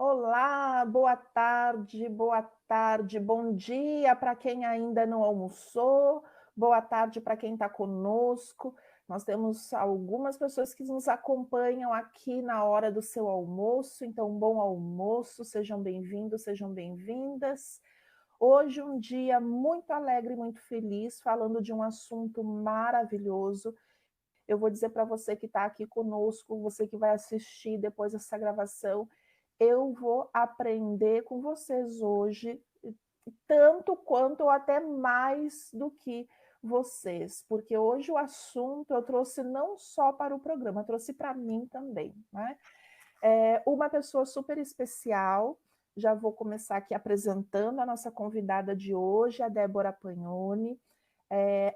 Olá, boa tarde, bom dia para quem ainda não almoçou, boa tarde para quem está conosco. Nós temos algumas pessoas que nos acompanham aqui na hora do seu almoço, então bom almoço, sejam bem-vindos, sejam bem-vindas. Hoje um dia muito alegre, muito feliz, falando de um assunto maravilhoso. Eu vou dizer para você que está aqui conosco, você que vai assistir depois essa gravação, eu vou aprender com vocês hoje, tanto quanto ou até mais do que vocês, porque hoje o assunto eu trouxe não só para o programa, eu trouxe para mim também, né? Uma pessoa super especial, já vou começar aqui apresentando a nossa convidada de hoje, a Débora Pagnoni.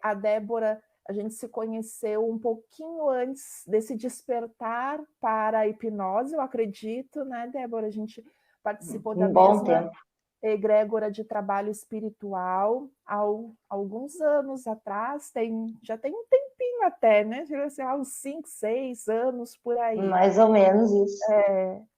A Débora, a gente se conheceu um pouquinho antes desse despertar para a hipnose, eu acredito, né, Débora? A gente participou da Um bom mesma tempo. egrégora de trabalho espiritual há alguns anos atrás, já tem um tempinho até, né? Assim, há uns 5, 6 anos por aí. Mais ou menos isso.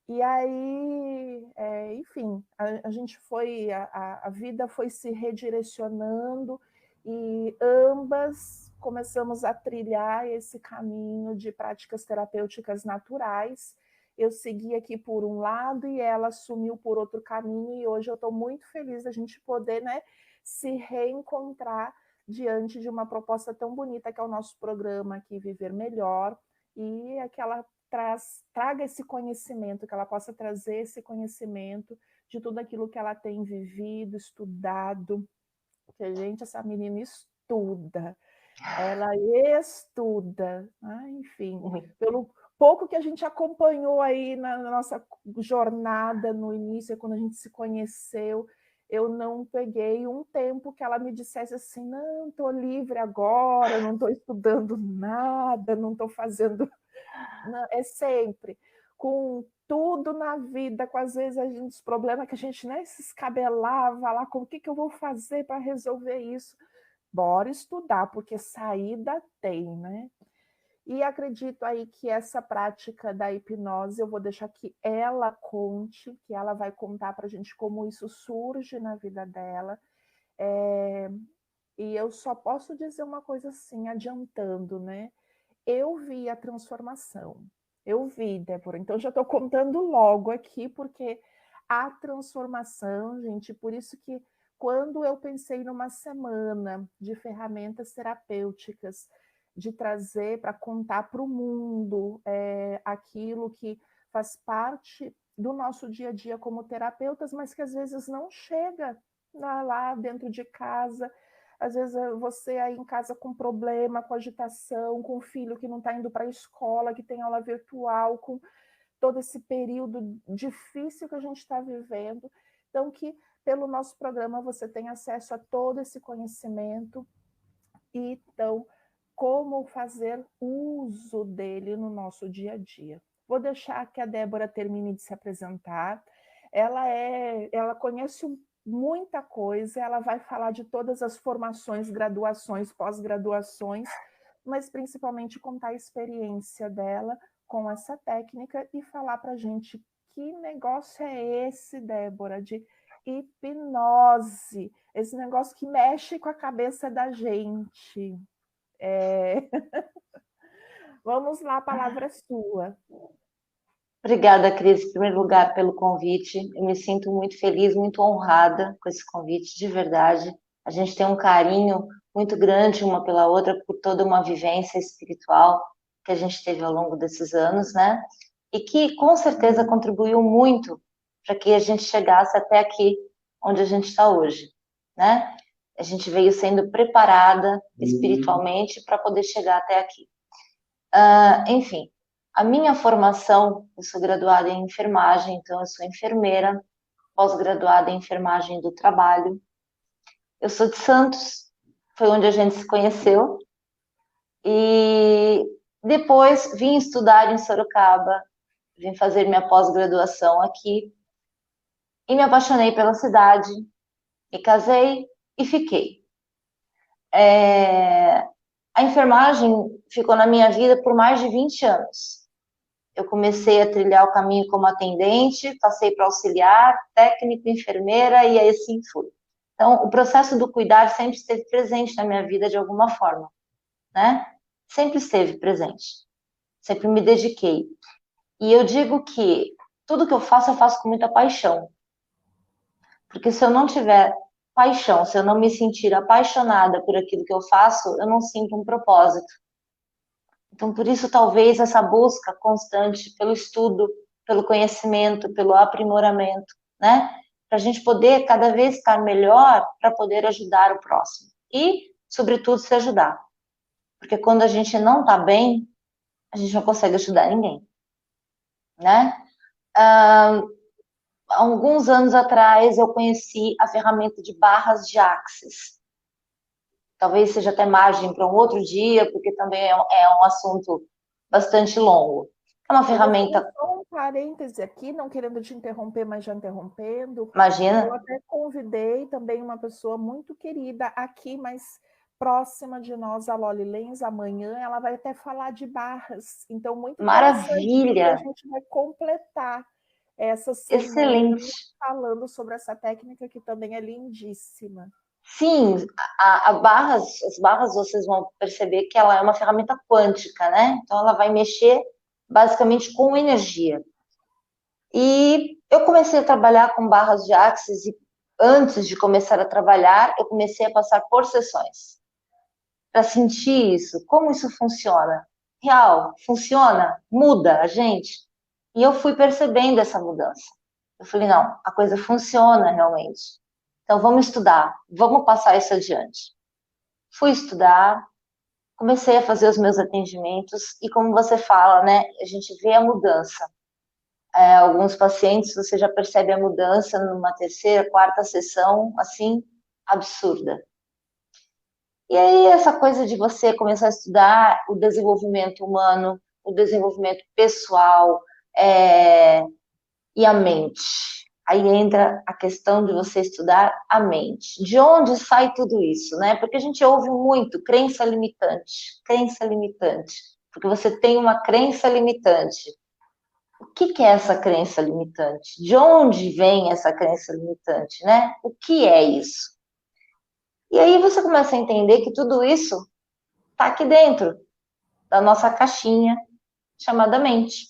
E aí, enfim, a gente foi, a vida foi se redirecionando e ambas começamos a trilhar esse caminho de práticas terapêuticas naturais. Eu segui aqui por um lado e ela sumiu por outro caminho, e hoje eu estou muito feliz da gente poder, né, se reencontrar diante de uma proposta tão bonita que é o nosso programa aqui, Viver Melhor, e aquela traga esse conhecimento, que ela possa trazer esse conhecimento de tudo aquilo que ela tem vivido, estudado. Porque, gente, essa menina estuda, ela estuda, né? Enfim, pelo pouco que a gente acompanhou aí na nossa jornada no início, quando a gente se conheceu, eu não peguei um tempo que ela me dissesse assim, não, estou livre agora, não estou estudando nada, não estou fazendo. Não, é sempre com tudo na vida, com às vezes os problemas que a gente nem se escabelava lá, com o que eu vou fazer para resolver isso? Bora estudar, porque saída tem, né? E acredito aí que essa prática da hipnose, eu vou deixar que ela conte, que ela vai contar para a gente como isso surge na vida dela. E eu só posso dizer uma coisa assim, adiantando, né? Eu vi a transformação. Eu vi, Débora. Então, já estou contando logo aqui, porque a transformação, gente, por isso que quando eu pensei numa semana de ferramentas terapêuticas, de trazer para contar para o mundo aquilo que faz parte do nosso dia a dia como terapeutas, mas que às vezes não chega lá dentro de casa. Às vezes você aí em casa com problema, com agitação, com o filho que não está indo para a escola, que tem aula virtual, com todo esse período difícil que a gente está vivendo. Então, que pelo nosso programa você tem acesso a todo esse conhecimento e, então, como fazer uso dele no nosso dia a dia. Vou deixar que a Débora termine de se apresentar. Ela conhece muita coisa, ela vai falar de todas as formações, graduações, pós-graduações, mas principalmente contar a experiência dela com essa técnica e falar para a gente que negócio é esse, Débora, de hipnose, esse negócio que mexe com a cabeça da gente. Vamos lá, a palavra é sua. Obrigada, Cris, em primeiro lugar, pelo convite. Eu me sinto muito feliz, muito honrada com esse convite, de verdade. A gente tem um carinho muito grande uma pela outra por toda uma vivência espiritual que a gente teve ao longo desses anos, né? E que, com certeza, contribuiu muito para que a gente chegasse até aqui, onde a gente está hoje, né? A gente veio sendo preparada espiritualmente para poder chegar até aqui. Enfim, a minha formação, eu sou graduada em enfermagem, então eu sou enfermeira, pós-graduada em enfermagem do trabalho. Eu sou de Santos, foi onde a gente se conheceu, e depois vim estudar em Sorocaba, vim fazer minha pós-graduação aqui, e me apaixonei pela cidade, me casei e fiquei. A enfermagem ficou na minha vida por mais de 20 anos. eu comecei a trilhar o caminho como atendente, passei para auxiliar, técnico, enfermeira e aí assim fui. Então, o processo do cuidar sempre esteve presente na minha vida de alguma forma, né? Sempre esteve presente. Sempre me dediquei. E eu digo que tudo que eu faço com muita paixão. Porque se eu não tiver paixão, se eu não me sentir apaixonada por aquilo que eu faço, eu não sinto um propósito. Então, por isso, talvez essa busca constante pelo estudo, pelo conhecimento, pelo aprimoramento, né? Para a gente poder cada vez estar melhor para poder ajudar o próximo. E, sobretudo, se ajudar. Porque quando a gente não está bem, a gente não consegue ajudar ninguém, né? Há alguns anos atrás, eu conheci a ferramenta de barras de Axis. Talvez seja até margem para um outro dia, porque também é um assunto bastante longo. É uma ferramenta. Eu vou fazer só um parêntese aqui, não querendo te interromper, mas já interrompendo. Imagina. Eu até convidei também uma pessoa muito querida aqui, mas próxima de nós, a Loli Lenz, amanhã ela vai até falar de barras. Então, muito interessante, porque a Maravilha! gente vai completar essa semana Excelente! falando sobre essa técnica que também é lindíssima. Sim, as barras vocês vão perceber que ela é uma ferramenta quântica, né? Então ela vai mexer basicamente com energia. E eu comecei a trabalhar com barras de Axis e antes de começar a trabalhar, eu comecei a passar por sessões para sentir isso, como isso funciona. Real, funciona, muda a gente. E eu fui percebendo essa mudança. Eu falei, não, a coisa funciona realmente. Então vamos estudar, vamos passar isso adiante. Fui estudar, comecei a fazer os meus atendimentos e como você fala, né, a gente vê a mudança. Alguns pacientes você já percebe a mudança numa terceira, quarta sessão, assim, absurda. E aí essa coisa de você começar a estudar o desenvolvimento humano, o desenvolvimento pessoal e a mente. Aí entra a questão de você estudar a mente. De onde sai tudo isso, né? Porque a gente ouve muito crença limitante, porque você tem uma crença limitante. O que é essa crença limitante? De onde vem essa crença limitante, né? O que é isso? E aí você começa a entender que tudo isso está aqui dentro da nossa caixinha chamada mente.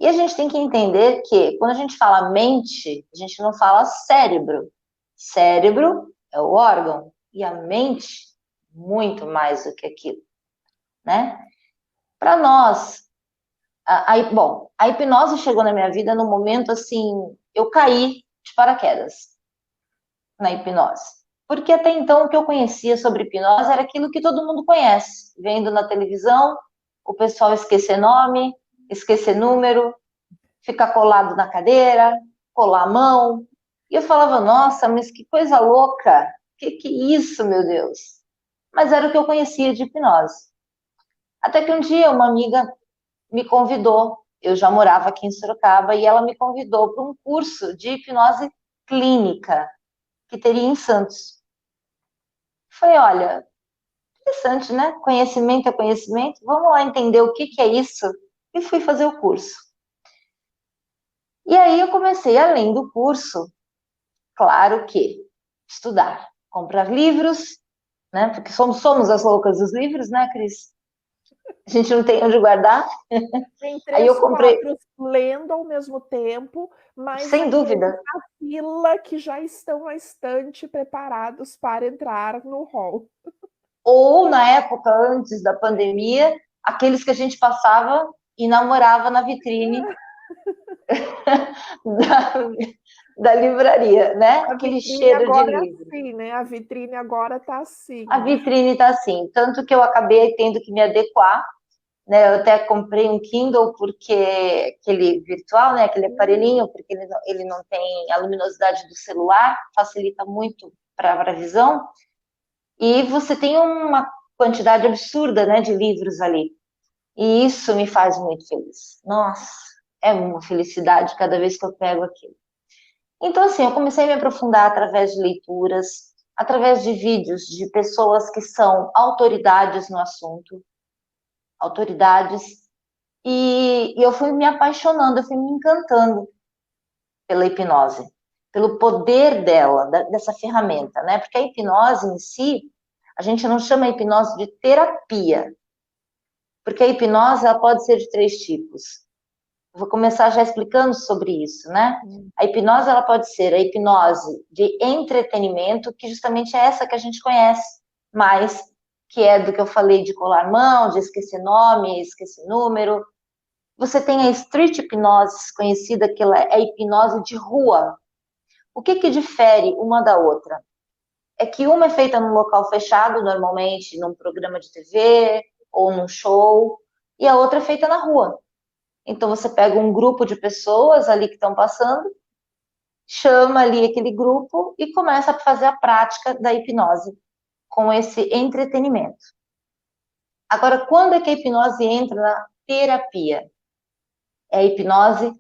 E a gente tem que entender que quando a gente fala mente, a gente não fala cérebro. Cérebro é o órgão e a mente muito mais do que aquilo, né? Para nós, bom, a hipnose chegou na minha vida no momento assim, eu caí de paraquedas na hipnose. Porque até então o que eu conhecia sobre hipnose era aquilo que todo mundo conhece, vendo na televisão, o pessoal esquecer nome, esquecer número, ficar colado na cadeira, colar a mão. E eu falava, nossa, mas que coisa louca, que é isso, meu Deus? Mas era o que eu conhecia de hipnose. Até que um dia uma amiga me convidou, eu já morava aqui em Sorocaba, e ela me convidou para um curso de hipnose clínica que teria em Santos. Falei, olha, interessante, né? Conhecimento é conhecimento, vamos lá entender o que é isso. E fui fazer o curso. E aí eu comecei, além do curso, claro que estudar, comprar livros, né? Porque somos as loucas dos livros, né, Cris? A gente não tem onde guardar. Tem Aí três eu comprei, quadros lendo ao mesmo tempo, mas sem aqueles dúvida. na fila que já estão na estante preparados para entrar no hall. Ou na época antes da pandemia, aqueles que a gente passava e namorava na vitrine da, da livraria, né? A Aquele vitrine cheiro de agora é livro. assim, né? A vitrine agora está A assim. vitrine tá assim, tanto que eu acabei tendo que me adequar, né? Eu até comprei um Kindle porque aquele virtual, né? Aquele aparelhinho, porque ele não tem a luminosidade do celular, facilita muito para a visão. E você tem uma quantidade absurda, né, de livros ali. E isso me faz muito feliz. Nossa, é uma felicidade cada vez que eu pego aquilo. Então, assim, eu comecei a me aprofundar através de leituras, através de vídeos de pessoas que são autoridades no assunto, autoridades. E E eu fui me apaixonando, eu fui me encantando pela hipnose, pelo poder dela, dessa ferramenta, né? Porque a hipnose em si, a gente não chama a hipnose de terapia, porque a hipnose ela pode ser de 3 tipos. Eu vou começar já explicando sobre isso, né? A hipnose ela pode ser a hipnose de entretenimento, que justamente é essa que a gente conhece mais, que é do que eu falei de colar mão, de esquecer nome, esquecer número. Você tem a street hipnose, conhecida que ela é a hipnose de rua. O que que difere uma da outra? É que uma é feita num local fechado, normalmente num programa de TV ou num show, e a outra é feita na rua. Então você pega um grupo de pessoas ali que estão passando, chama ali aquele grupo e começa a fazer a prática da hipnose com esse entretenimento. Agora, quando é que a hipnose entra na terapia? É a hipnose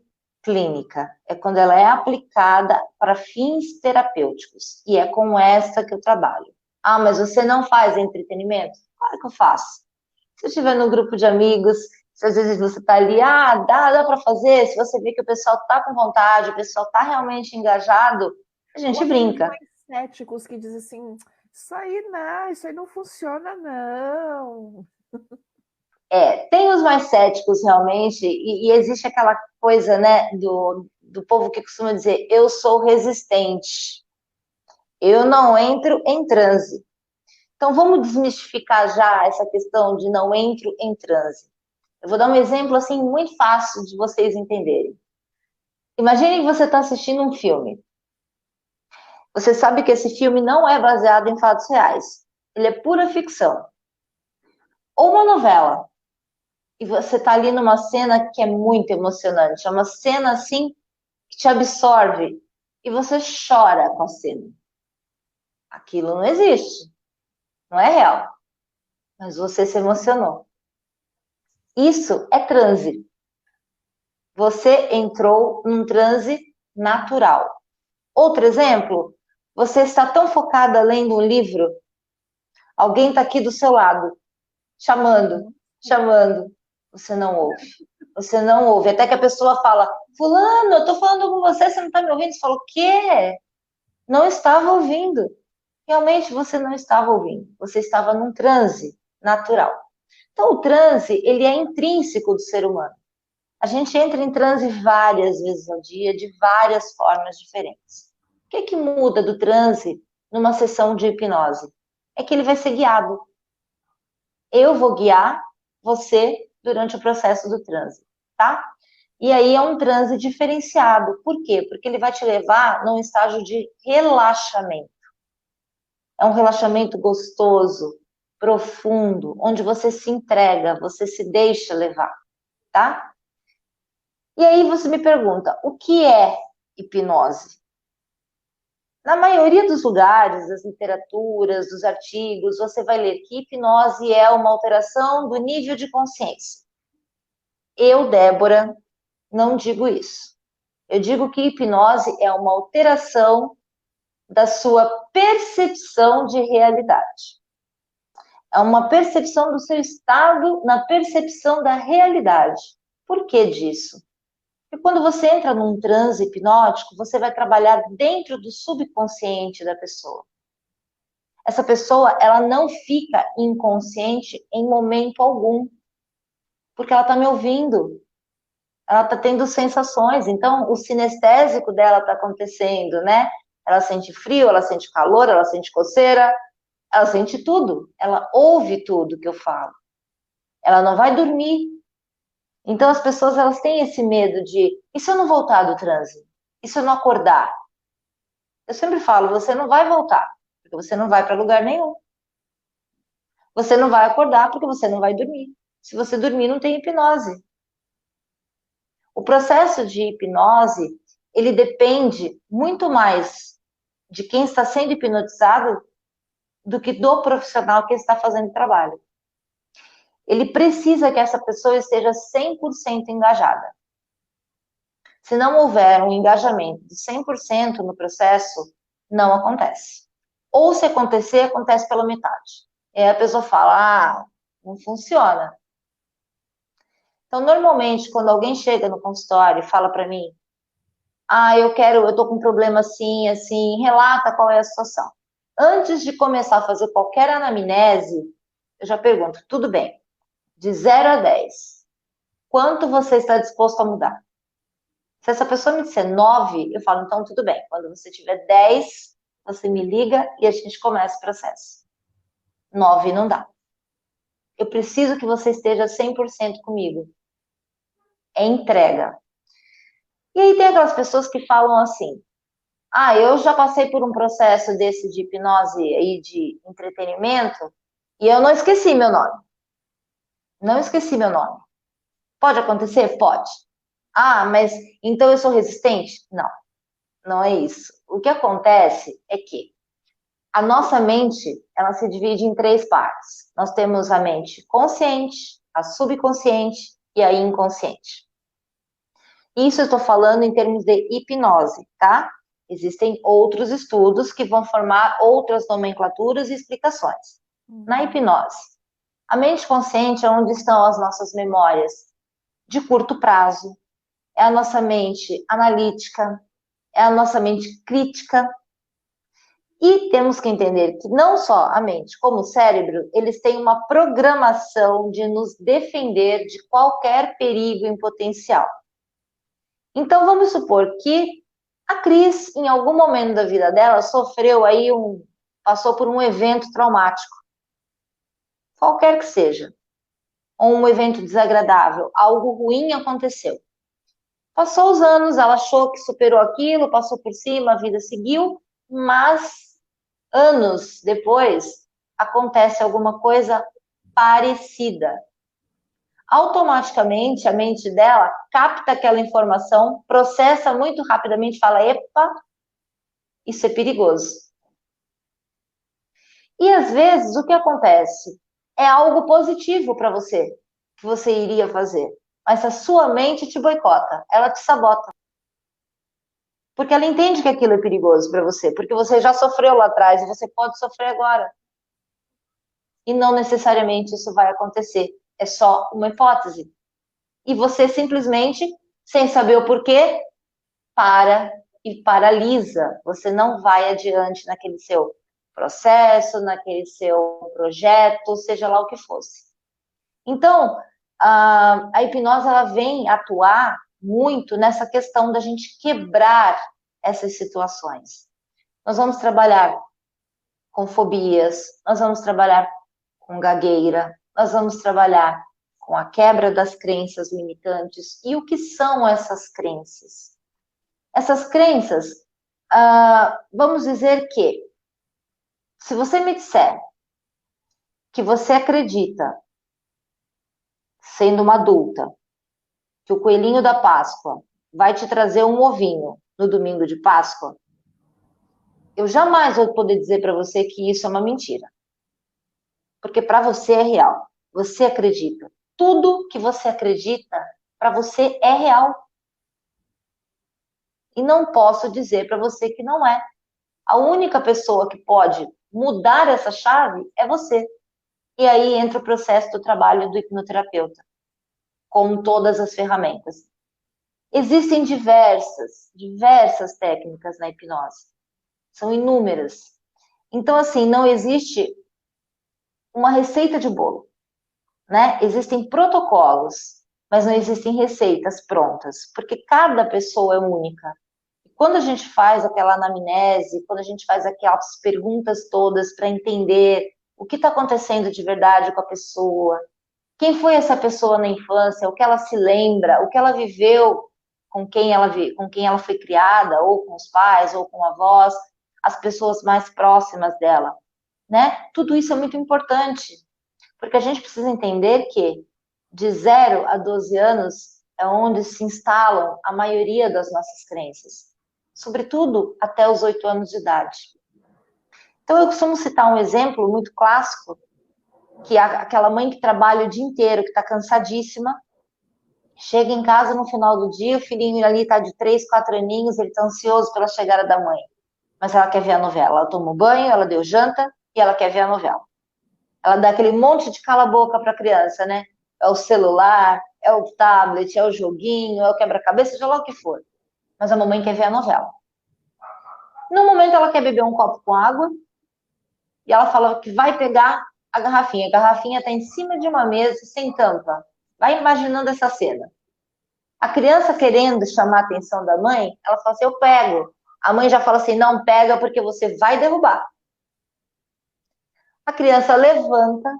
clínica, é quando ela é aplicada para fins terapêuticos, e é com essa que eu trabalho. Ah, mas você não faz entretenimento? Claro que eu faço. Se eu estiver no grupo de amigos, se às vezes você está ali, dá para fazer, se você vê que o pessoal está com vontade, o pessoal está realmente engajado, a Ou gente aqueles brinca. mais céticos que dizem assim, isso aí não funciona, não. Tem os mais céticos realmente, e existe aquela coisa, né, do povo que costuma dizer, eu sou resistente, eu não entro em transe. Então vamos desmistificar já essa questão de não entro em transe. Eu vou dar um exemplo assim muito fácil de vocês entenderem. Imagine que você está assistindo um filme. Você sabe que esse filme não é baseado em fatos reais. Ele é pura ficção. Ou uma novela. E você está ali numa cena que é muito emocionante. É uma cena assim que te absorve. E você chora com a cena. Aquilo não existe. Não é real. Mas você se emocionou. Isso é transe. Você entrou num transe natural. Outro exemplo, você está tão focada lendo um livro, alguém está aqui do seu lado, chamando, chamando, você não ouve. Você não ouve. Até que a pessoa fala, fulano, eu estou falando com você, você não está me ouvindo? Você fala, o quê? Não estava ouvindo. Realmente você não estava ouvindo. Você estava num transe natural. Então, o transe, ele é intrínseco do ser humano. A gente entra em transe várias vezes ao dia, de várias formas diferentes. O que que muda do transe numa sessão de hipnose? É que ele vai ser guiado. Eu vou guiar você durante o processo do transe, tá? E aí é um transe diferenciado. Por quê? Porque ele vai te levar num estágio de relaxamento. É um relaxamento gostoso, profundo, onde você se entrega, você se deixa levar, tá? E aí você me pergunta, o que é hipnose? Na maioria dos lugares, das literaturas, dos artigos, você vai ler que hipnose é uma alteração do nível de consciência. Eu, Débora, não digo isso. Eu digo que hipnose é uma alteração da sua percepção de realidade. É uma percepção do seu estado na percepção da realidade. Por que disso? Porque quando você entra num transe hipnótico, você vai trabalhar dentro do subconsciente da pessoa. Essa pessoa, ela não fica inconsciente em momento algum, porque ela está me ouvindo, ela está tendo sensações, então o sinestésico dela está acontecendo, né? Ela sente frio, ela sente calor, ela sente coceira, ela sente tudo, ela ouve tudo que eu falo. Ela não vai dormir. Então as pessoas elas têm esse medo de, e se eu não voltar do transe? E se eu não acordar? Eu sempre falo, você não vai voltar, porque você não vai para lugar nenhum. Você não vai acordar porque você não vai dormir. Se você dormir, não tem hipnose. O processo de hipnose, ele depende muito mais de quem está sendo hipnotizado do que do profissional que está fazendo o trabalho. Ele precisa que essa pessoa esteja 100% engajada. Se não houver um engajamento de 100% no processo, não acontece. Ou se acontecer, acontece pela metade. E aí a pessoa fala, não funciona. Então, normalmente, quando alguém chega no consultório e fala para mim, eu tô com um problema assim, assim, relata qual é a situação. Antes de começar a fazer qualquer anamnese, eu já pergunto, tudo bem, de 0 a 10, quanto você está disposto a mudar? Se essa pessoa me disser 9, eu falo, então tudo bem. Quando você tiver 10, você me liga e a gente começa o processo. 9 não dá. Eu preciso que você esteja 100% comigo. É entrega. E aí tem aquelas pessoas que falam assim, eu já passei por um processo desse de hipnose e de entretenimento e eu não esqueci meu nome. Não esqueci meu nome. Pode acontecer? Pode. Mas então eu sou resistente? Não, não é isso. O que acontece é que a nossa mente, ela se divide em 3 partes. Nós temos a mente consciente, a subconsciente e a inconsciente. Isso eu estou falando em termos de hipnose, tá? Existem outros estudos que vão formar outras nomenclaturas e explicações. Na hipnose, a mente consciente é onde estão as nossas memórias de curto prazo, é a nossa mente analítica, é a nossa mente crítica. E temos que entender que não só a mente, como o cérebro, eles têm uma programação de nos defender de qualquer perigo em potencial. Então, vamos supor que a Cris, em algum momento da vida dela, passou por um evento traumático. Qualquer que seja. Ou um evento desagradável, algo ruim aconteceu. Passou os anos, ela achou que superou aquilo, passou por cima, a vida seguiu, mas anos depois acontece alguma coisa parecida. Automaticamente a mente dela capta aquela informação, processa muito rapidamente, fala, epa, isso é perigoso. E às vezes o que acontece? É algo positivo para você, que você iria fazer. Mas a sua mente te boicota, ela te sabota. Porque ela entende que aquilo é perigoso para você, porque você já sofreu lá atrás e você pode sofrer agora. E não necessariamente isso vai acontecer. É só uma hipótese. E você simplesmente, sem saber o porquê, para e paralisa. Você não vai adiante naquele seu processo, naquele seu projeto, seja lá o que fosse. Então, a hipnose ela vem atuar muito nessa questão da gente quebrar essas situações. Nós vamos trabalhar com fobias, nós vamos trabalhar com gagueira, nós vamos trabalhar com a quebra das crenças limitantes. E o que são essas crenças? Essas crenças, vamos dizer que, se você me disser que você acredita, sendo uma adulta, que o coelhinho da Páscoa vai te trazer um ovinho no domingo de Páscoa, eu jamais vou poder dizer para você que isso é uma mentira. Porque para você é real. Você acredita. Tudo que você acredita, para você é real. E não posso dizer para você que não é. A única pessoa que pode mudar essa chave é você. E aí entra o processo do trabalho do hipnoterapeuta, com todas as ferramentas. Existem diversas técnicas na hipnose. São inúmeras. Então, assim, não existe uma receita de bolo, né? Existem protocolos, mas não existem receitas prontas, porque cada pessoa é única. E quando a gente faz aquela anamnese, quando a gente faz aquelas perguntas todas para entender o que está acontecendo de verdade com a pessoa, quem foi essa pessoa na infância, o que ela se lembra, o que ela viveu com quem ela foi criada, ou com os pais, ou com avós, as pessoas mais próximas dela, né? Tudo isso é muito importante, porque a gente precisa entender que de 0 a 12 anos é onde se instalam a maioria das nossas crenças, sobretudo até os 8 anos de idade. Então eu costumo citar um exemplo muito clássico, que é aquela mãe que trabalha o dia inteiro, que está cansadíssima, chega em casa no final do dia, o filhinho ali está de 3, 4 aninhos, ele está ansioso pela chegada da mãe, mas ela quer ver a novela. Ela tomou banho, ela deu janta e ela quer ver a novela. Ela dá aquele monte de cala-boca para a criança, né? É o celular, é o tablet, é o joguinho, é o quebra-cabeça, seja lá o que for. Mas a mamãe quer ver a novela. No momento ela quer beber um copo com água e ela fala que vai pegar a garrafinha. A garrafinha está em cima de uma mesa sem tampa. Vai imaginando essa cena. A criança querendo chamar a atenção da mãe, ela fala assim, eu pego. A mãe já fala assim, não pega porque você vai derrubar. A criança levanta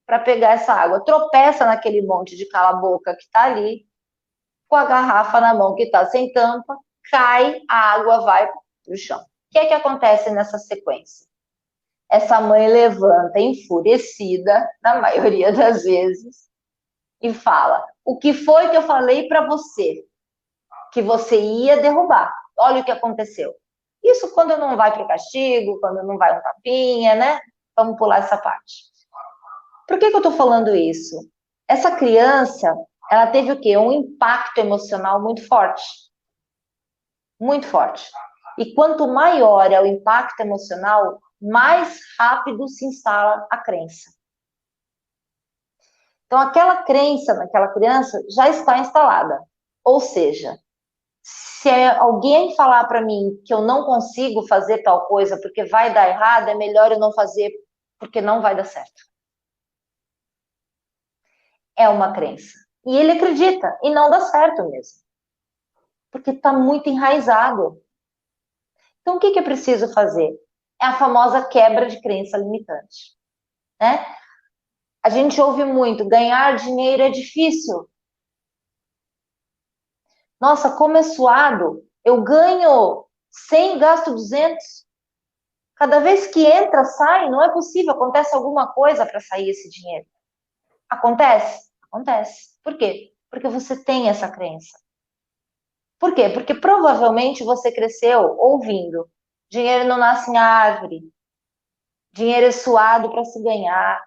para pegar essa água, tropeça naquele monte de cala-boca que está ali, com a garrafa na mão que está sem tampa, cai, a água vai para o chão. O que é que acontece nessa sequência? Essa mãe levanta enfurecida, na maioria das vezes, e fala, o que foi que eu falei para você? Que você ia derrubar. Olha o que aconteceu. Isso quando não vai para o castigo, quando não vai um tapinha, né? Vamos pular essa parte. Por que eu estou falando isso? Essa criança, ela teve o quê? Um impacto emocional muito forte. Muito forte. E quanto maior é o impacto emocional, mais rápido se instala a crença. Então, aquela crença naquela criança já está instalada. Ou seja, se alguém falar para mim que eu não consigo fazer tal coisa porque vai dar errado, é melhor eu não fazer porque não vai dar certo. É uma crença. E ele acredita, e não dá certo mesmo. Porque está muito enraizado. Então, o que é preciso fazer? É a famosa quebra de crença limitante. Né? A gente ouve muito, ganhar dinheiro é difícil. Nossa, como é suado. Eu ganho 100, gasto 200. Cada vez que entra, sai, não é possível. Acontece alguma coisa para sair esse dinheiro. Acontece? Acontece. Por quê? Porque você tem essa crença. Por quê? Porque provavelmente você cresceu ouvindo: dinheiro não nasce em árvore, dinheiro é suado para se ganhar,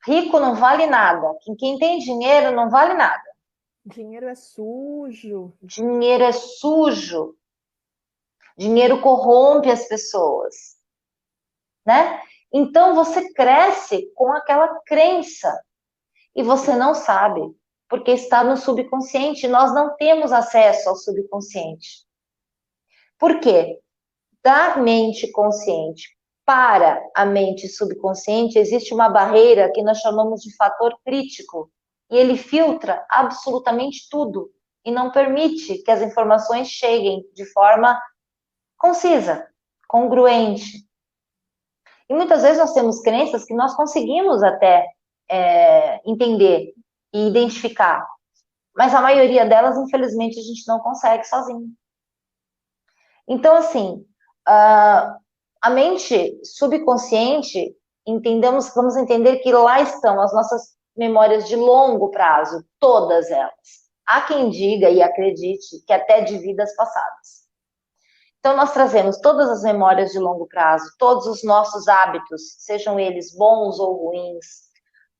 rico não vale nada, quem tem dinheiro não vale nada. Dinheiro é sujo. Dinheiro é sujo. Dinheiro corrompe as pessoas, né? Então você cresce com aquela crença e você não sabe, porque está no subconsciente. Nós não temos acesso ao subconsciente. Por quê? Da mente consciente para a mente subconsciente existe uma barreira que nós chamamos de fator crítico, e ele filtra absolutamente tudo e não permite que as informações cheguem de forma concisa, congruente. E muitas vezes nós temos crenças que nós conseguimos até entender e identificar, mas a maioria delas, infelizmente, a gente não consegue sozinho. Então, assim, a mente subconsciente, vamos entender que lá estão as nossas memórias de longo prazo, todas elas. Há quem diga e acredite que até de vidas passadas. Então, nós trazemos todas as memórias de longo prazo, todos os nossos hábitos, sejam eles bons ou ruins,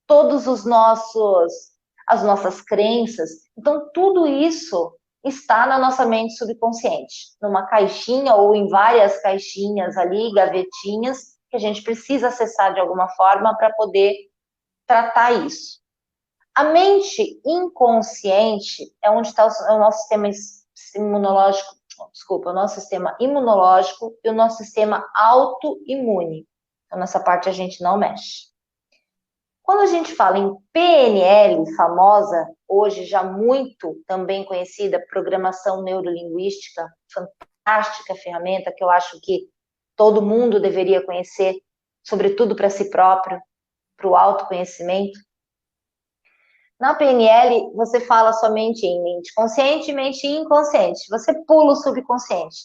todos as nossas crenças. Então, tudo isso está na nossa mente subconsciente, numa caixinha ou em várias caixinhas ali, gavetinhas, que a gente precisa acessar de alguma forma para poder tratar isso. A mente inconsciente é onde está o nosso sistema imunológico, o nosso sistema imunológico e o nosso sistema autoimune. Então, nessa parte a gente não mexe. Quando a gente fala em PNL, famosa, hoje já muito também conhecida, programação neurolinguística, fantástica ferramenta que eu acho que todo mundo deveria conhecer, sobretudo para si próprio, para o autoconhecimento. Na PNL, você fala somente em mente consciente e mente inconsciente. Você pula o subconsciente.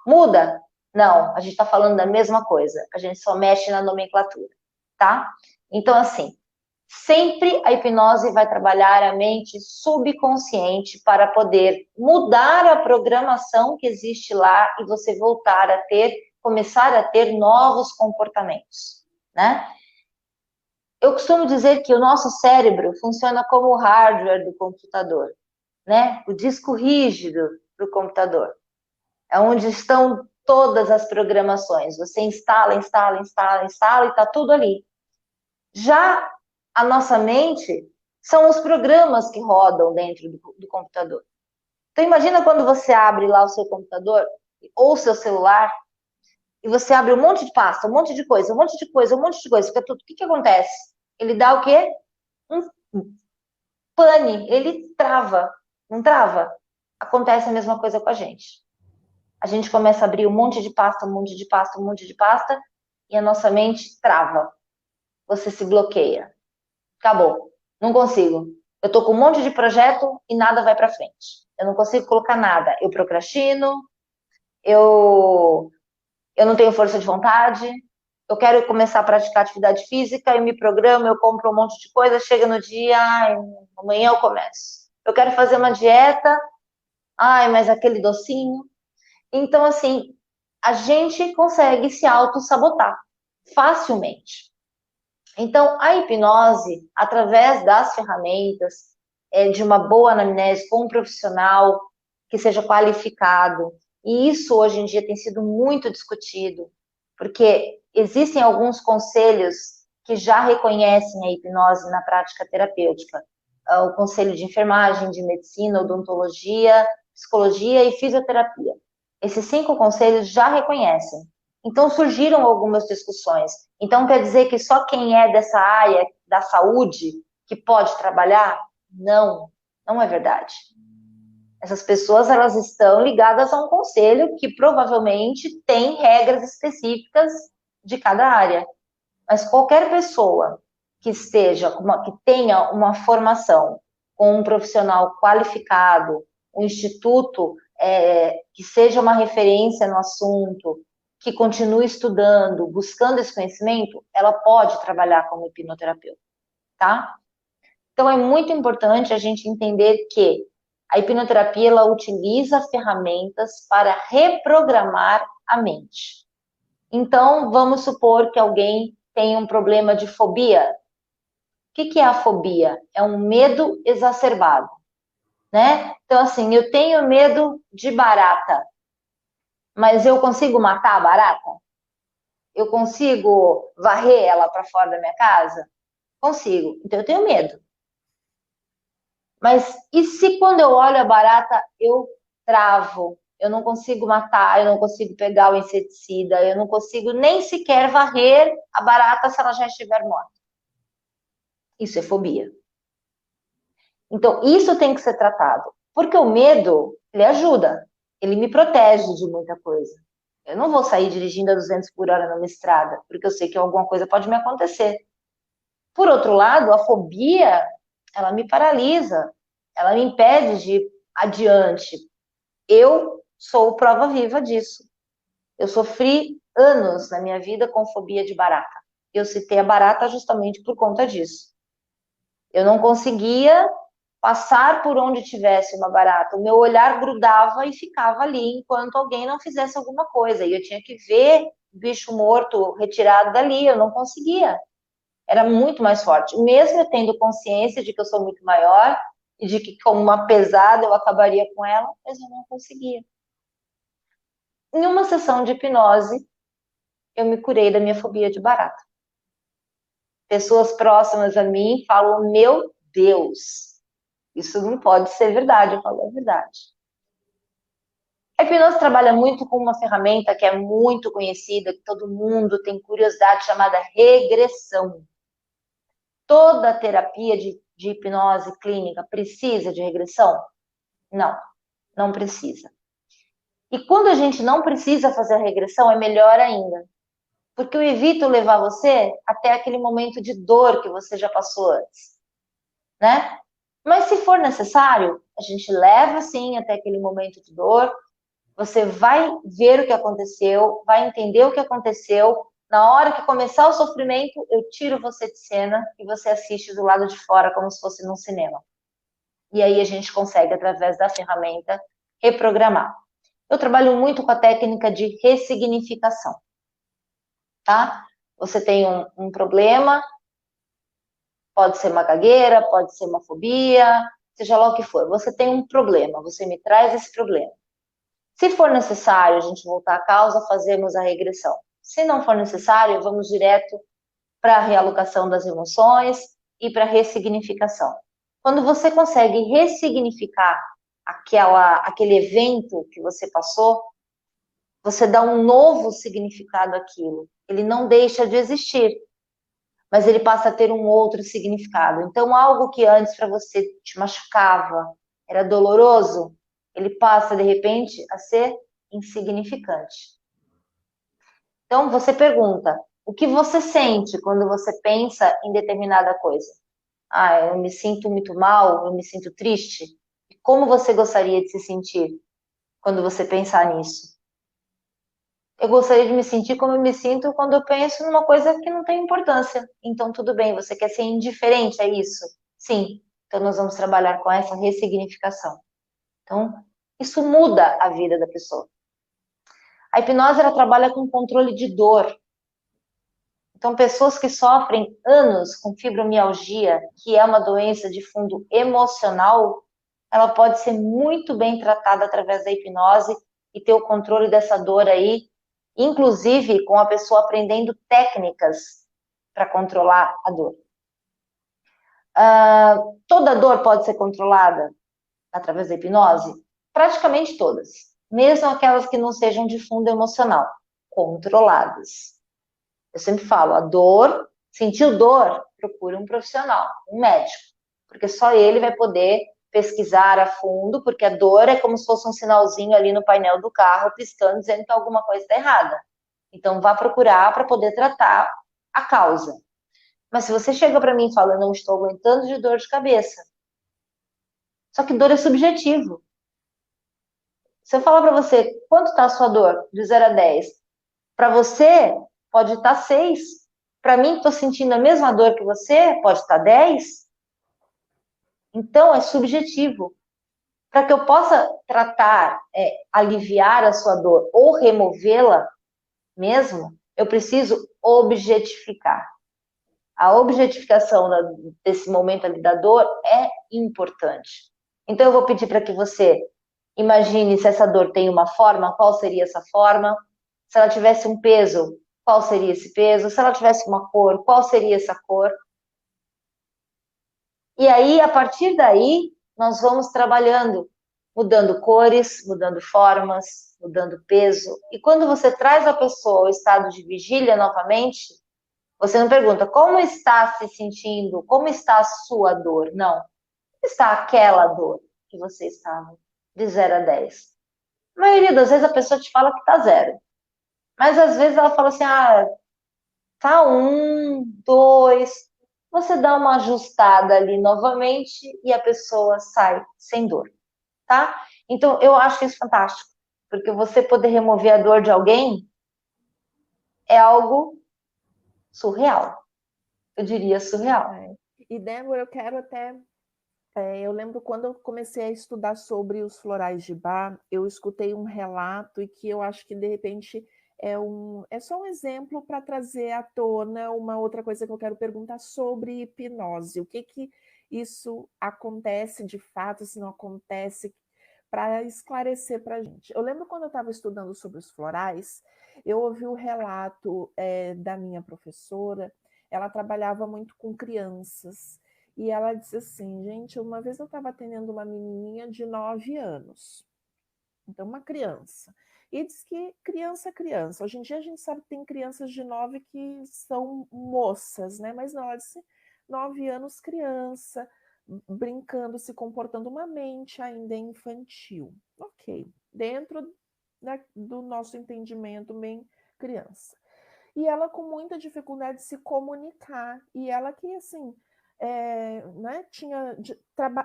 Muda? Não, a gente está falando da mesma coisa. A gente só mexe na nomenclatura, tá? Então, assim, sempre a hipnose vai trabalhar a mente subconsciente para poder mudar a programação que existe lá e você começar a ter novos comportamentos, né? Eu costumo dizer que o nosso cérebro funciona como o hardware do computador, né? O disco rígido do computador. É onde estão todas as programações. Você instala e está tudo ali. Já a nossa mente são os programas que rodam dentro do computador. Então, imagina quando você abre lá o seu computador ou o seu celular e você abre um monte de pasta, um monte de coisa, um monte de coisa, um monte de coisa, fica tudo. O que acontece? Ele dá o quê? Um pane, ele trava, não trava? Acontece a mesma coisa com a gente. A gente começa a abrir um monte de pasta, um monte de pasta, um monte de pasta, e a nossa mente trava. Você se bloqueia. Acabou. Não consigo. Eu tô com um monte de projeto e nada vai para frente. Eu não consigo colocar nada. Eu procrastino, eu, eu não tenho força de vontade, eu quero começar a praticar atividade física, eu me programo, eu compro um monte de coisa, chega no dia, ai, amanhã eu começo. Eu quero fazer uma dieta, ai, mas aquele docinho. Então, assim, a gente consegue se auto-sabotar facilmente. Então, a hipnose, através das ferramentas, de uma boa anamnese com um profissional que seja qualificado, e isso hoje em dia tem sido muito discutido, porque existem alguns conselhos que já reconhecem a hipnose na prática terapêutica. O conselho de enfermagem, de medicina, odontologia, psicologia e fisioterapia. Esses 5 conselhos já reconhecem. Então surgiram algumas discussões. Então quer dizer que só quem é dessa área da saúde que pode trabalhar? Não, não é verdade. Essas pessoas, elas estão ligadas a um conselho que provavelmente tem regras específicas de cada área. Mas qualquer pessoa que que tenha uma formação com um profissional qualificado, um instituto que seja uma referência no assunto, que continue estudando, buscando esse conhecimento, ela pode trabalhar como hipnoterapeuta, tá? Então é muito importante a gente entender que a hipnoterapia, ela utiliza ferramentas para reprogramar a mente. Então, vamos supor que alguém tem um problema de fobia. O que é a fobia? É um medo exacerbado, né? Então, assim, eu tenho medo de barata, mas eu consigo matar a barata? Eu consigo varrer ela para fora da minha casa? Consigo. Então, eu tenho medo. Mas e se quando eu olho a barata, eu travo? Eu não consigo matar, eu não consigo pegar o inseticida, eu não consigo nem sequer varrer a barata se ela já estiver morta. Isso é fobia. Então, isso tem que ser tratado. Porque o medo, ele ajuda. Ele me protege de muita coisa. Eu não vou sair dirigindo a 200 por hora numa estrada, porque eu sei que alguma coisa pode me acontecer. Por outro lado, a fobia, ela me paralisa. Ela me impede de ir adiante. Eu sou prova viva disso. Eu sofri anos na minha vida com fobia de barata. Eu citei a barata justamente por conta disso. Eu não conseguia passar por onde tivesse uma barata. O meu olhar grudava e ficava ali enquanto alguém não fizesse alguma coisa. E eu tinha que ver o bicho morto retirado dali. Eu não conseguia. Era muito mais forte. Mesmo eu tendo consciência de que eu sou muito maior e de que, como uma pesada, eu acabaria com ela, mas eu não conseguia. Em uma sessão de hipnose, eu me curei da minha fobia de barata. Pessoas próximas a mim falam: meu Deus, isso não pode ser verdade. Eu falo: é verdade. A hipnose trabalha muito com uma ferramenta que é muito conhecida, que todo mundo tem curiosidade, chamada regressão. Toda terapia de hipnose clínica precisa de regressão? Não, não precisa. E quando a gente não precisa fazer a regressão, é melhor ainda. Porque eu evito levar você até aquele momento de dor que você já passou antes, né? Mas se for necessário, a gente leva sim até aquele momento de dor. Você vai ver o que aconteceu, vai entender o que aconteceu. Na hora que começar o sofrimento, eu tiro você de cena e você assiste do lado de fora como se fosse num cinema. E aí a gente consegue, através da ferramenta, reprogramar. Eu trabalho muito com a técnica de ressignificação, tá? Você tem um problema, pode ser uma gagueira, pode ser uma fobia, seja lá o que for. Você tem um problema, você me traz esse problema. Se for necessário a gente voltar à causa, fazemos a regressão. Se não for necessário, vamos direto para a realocação das emoções e para a ressignificação. Quando você consegue ressignificar aquele evento que você passou, você dá um novo significado àquilo. Ele não deixa de existir, mas ele passa a ter um outro significado. Então, algo que antes para você te machucava, era doloroso, ele passa, de repente, a ser insignificante. Então, você pergunta, o que você sente quando você pensa em determinada coisa? Ah, eu me sinto muito mal, eu me sinto triste. E como você gostaria de se sentir quando você pensar nisso? Eu gostaria de me sentir como eu me sinto quando eu penso numa coisa que não tem importância. Então, tudo bem, você quer ser indiferente a isso? Sim. Então, nós vamos trabalhar com essa ressignificação. Então, isso muda a vida da pessoa. A hipnose, ela trabalha com controle de dor. Então, pessoas que sofrem anos com fibromialgia, que é uma doença de fundo emocional, ela pode ser muito bem tratada através da hipnose e ter o controle dessa dor aí, inclusive com a pessoa aprendendo técnicas para controlar a dor. Toda dor pode ser controlada através da hipnose? Praticamente todas, mesmo aquelas que não sejam de fundo emocional, controladas. Eu sempre falo, a dor, sentiu dor, procure um profissional, um médico, porque só ele vai poder pesquisar a fundo, porque a dor é como se fosse um sinalzinho ali no painel do carro, piscando, dizendo que alguma coisa está errada. Então, vá procurar para poder tratar a causa. Mas se você chega para mim e fala, não estou aguentando de dor de cabeça, só que dor é subjetivo. Se eu falar para você, quanto está a sua dor? De 0 a 10. Para você, pode estar 6. Para mim, que estou sentindo a mesma dor que você, pode estar 10. Então, é subjetivo. Para que eu possa tratar, aliviar a sua dor ou removê-la mesmo, eu preciso objetificar. A objetificação desse momento ali da dor é importante. Então, eu vou pedir para que você imagine se essa dor tem uma forma, qual seria essa forma? Se ela tivesse um peso, qual seria esse peso? Se ela tivesse uma cor, qual seria essa cor? E aí, a partir daí, nós vamos trabalhando, mudando cores, mudando formas, mudando peso. E quando você traz a pessoa ao estado de vigília novamente, você não pergunta como está se sentindo, como está a sua dor. Não. Como está aquela dor que você estava de 0 a 10? A maioria das vezes a pessoa te fala que está 0. Mas às vezes ela fala assim, tá 1, 2. Você dá uma ajustada ali novamente e a pessoa sai sem dor, tá? Então eu acho isso fantástico, porque você poder remover a dor de alguém é algo surreal. Eu diria surreal. E Débora, eu quero até eu lembro quando eu comecei a estudar sobre os florais de Bach, eu escutei um relato e que eu acho que de repente é só um exemplo para trazer à tona uma outra coisa que eu quero perguntar sobre hipnose. O que isso acontece de fato, se não acontece, para esclarecer para a gente. Eu lembro quando eu estava estudando sobre os florais, eu ouvi o relato da minha professora, ela trabalhava muito com crianças. E ela disse assim, gente, uma vez eu estava atendendo uma menininha de 9 anos, então uma criança, e diz que criança, hoje em dia a gente sabe que tem crianças de 9 que são moças, né? Mas não, ela disse 9 anos criança, brincando, se comportando uma mente ainda infantil. Ok, dentro do nosso entendimento, bem criança. E ela com muita dificuldade de se comunicar, e ela que, assim, né, tinha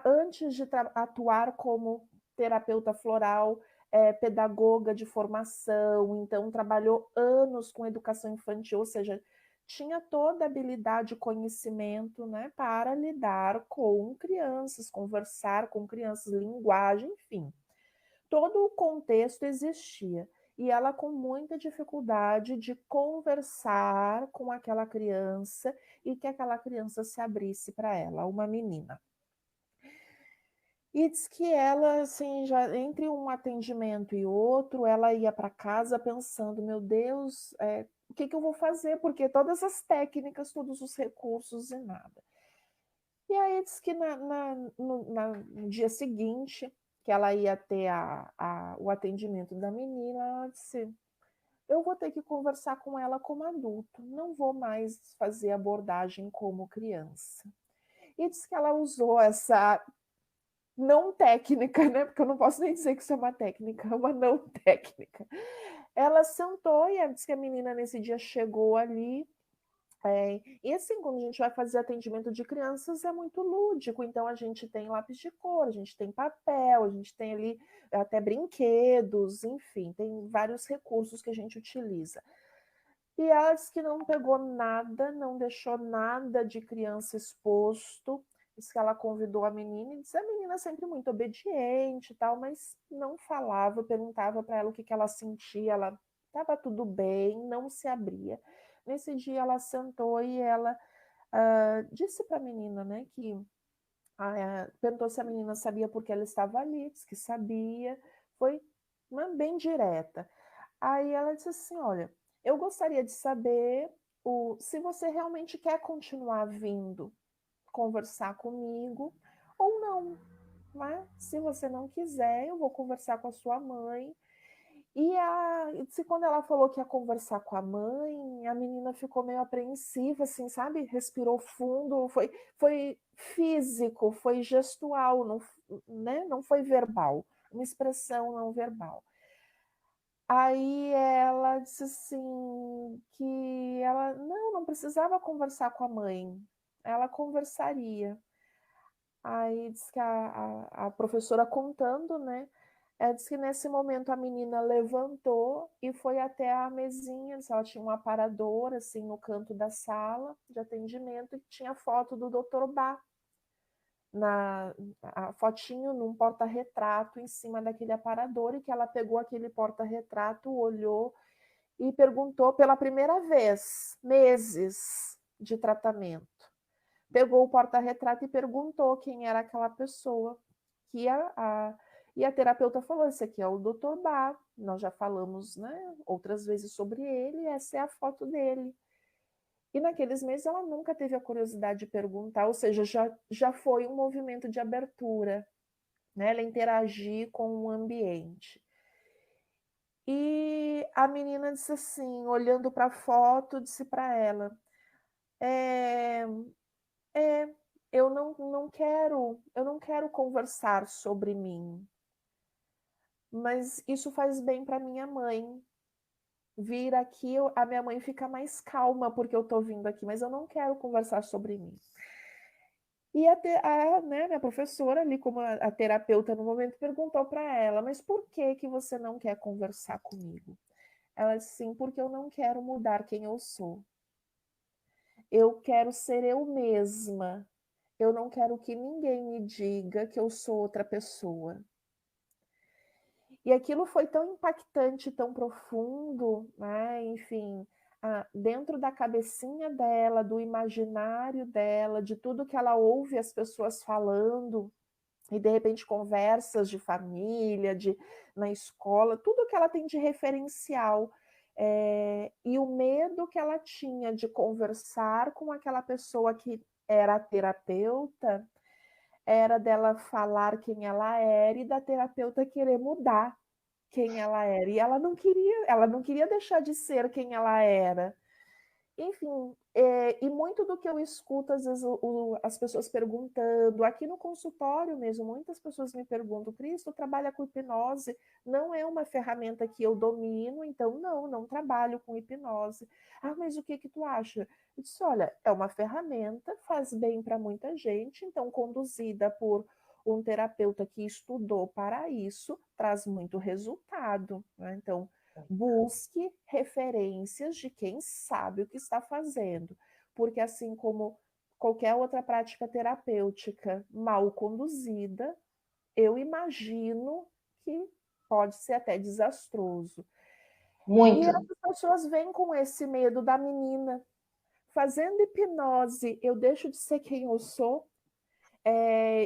antes de atuar como terapeuta floral, pedagoga de formação, então trabalhou anos com educação infantil, ou seja, tinha toda a habilidade e conhecimento, né, para lidar com crianças, conversar com crianças, linguagem, enfim. Todo o contexto existia. E ela com muita dificuldade de conversar com aquela criança e que aquela criança se abrisse para ela, uma menina. E diz que ela, assim, já entre um atendimento e outro, ela ia para casa pensando, meu Deus, o que eu vou fazer? Porque todas as técnicas, todos os recursos e nada. E aí disse que no dia seguinte, que ela ia ter o atendimento da menina, ela disse: eu vou ter que conversar com ela como adulto, não vou mais fazer abordagem como criança. E disse que ela usou essa não técnica, né? Porque eu não posso nem dizer que isso é uma técnica, é uma não técnica. Ela sentou e disse que a menina nesse dia chegou ali. E assim, quando a gente vai fazer atendimento de crianças, é muito lúdico. Então, a gente tem lápis de cor, a gente tem papel, a gente tem ali até brinquedos, enfim, tem vários recursos que a gente utiliza. E ela disse que não pegou nada, não deixou nada de criança exposto. Disse que ela convidou a menina e disse a menina sempre muito obediente e tal, mas não falava, perguntava para ela o que ela sentia, ela estava tudo bem, não se abria. Nesse dia ela sentou e ela disse para a menina, né, que perguntou se a menina sabia porque ela estava ali, disse que sabia, foi bem direta. Aí ela disse assim: olha, eu gostaria de saber se você realmente quer continuar vindo conversar comigo ou não. Né? Se você não quiser, eu vou conversar com a sua mãe. E quando ela falou que ia conversar com a mãe, a menina ficou meio apreensiva, assim, sabe? Respirou fundo, foi físico, foi gestual, não, né? Não foi verbal, uma expressão não verbal. Aí ela disse assim que ela não precisava conversar com a mãe, ela conversaria. Aí diz que a professora contando, né? Diz que nesse momento a menina levantou e foi até a mesinha, ela tinha um aparador assim no canto da sala de atendimento e tinha foto do Dr. Bá a fotinho num porta-retrato em cima daquele aparador e que ela pegou aquele porta-retrato, olhou e perguntou pela primeira vez, meses de tratamento. Pegou o porta-retrato e perguntou quem era aquela pessoa. E a terapeuta falou: esse aqui é o Dr. Bá, nós já falamos, né, outras vezes sobre ele, essa é a foto dele. E naqueles meses ela nunca teve a curiosidade de perguntar, ou seja, já foi um movimento de abertura, né, ela interagir com o ambiente. E a menina disse assim, olhando para a foto, disse para ela: é, é, eu não quero conversar sobre mim, mas isso faz bem para minha mãe. Vir aqui, a minha mãe fica mais calma porque eu estou vindo aqui, mas eu não quero conversar sobre mim. E né, minha professora, ali como a terapeuta no momento, perguntou para ela: mas por que você não quer conversar comigo? Ela disse: sim, porque eu não quero mudar quem eu sou. Eu quero ser eu mesma. Eu não quero que ninguém me diga que eu sou outra pessoa. E aquilo foi tão impactante, tão profundo, né? Enfim, dentro da cabecinha dela, do imaginário dela, de tudo que ela ouve as pessoas falando, e de repente conversas de família, na escola, tudo que ela tem de referencial. E o medo que ela tinha de conversar com aquela pessoa que era a terapeuta, era dela falar quem ela era e da terapeuta querer mudar quem ela era. E ela não queria deixar de ser quem ela era. Enfim, e muito do que eu escuto, às vezes, as pessoas perguntando, aqui no consultório mesmo, muitas pessoas me perguntam: Cristo, trabalha com hipnose? Não é uma ferramenta que eu domino, então não trabalho com hipnose. Ah, mas o que tu acha? Eu disse: olha, é uma ferramenta, faz bem para muita gente, então conduzida por um terapeuta que estudou para isso, traz muito resultado, né? Então, busque referências de quem sabe o que está fazendo, porque assim como qualquer outra prática terapêutica mal conduzida, eu imagino que pode ser até desastroso. E Muito. as pessoas vêm com esse medo da menina. Fazendo hipnose, eu deixo de ser quem eu sou?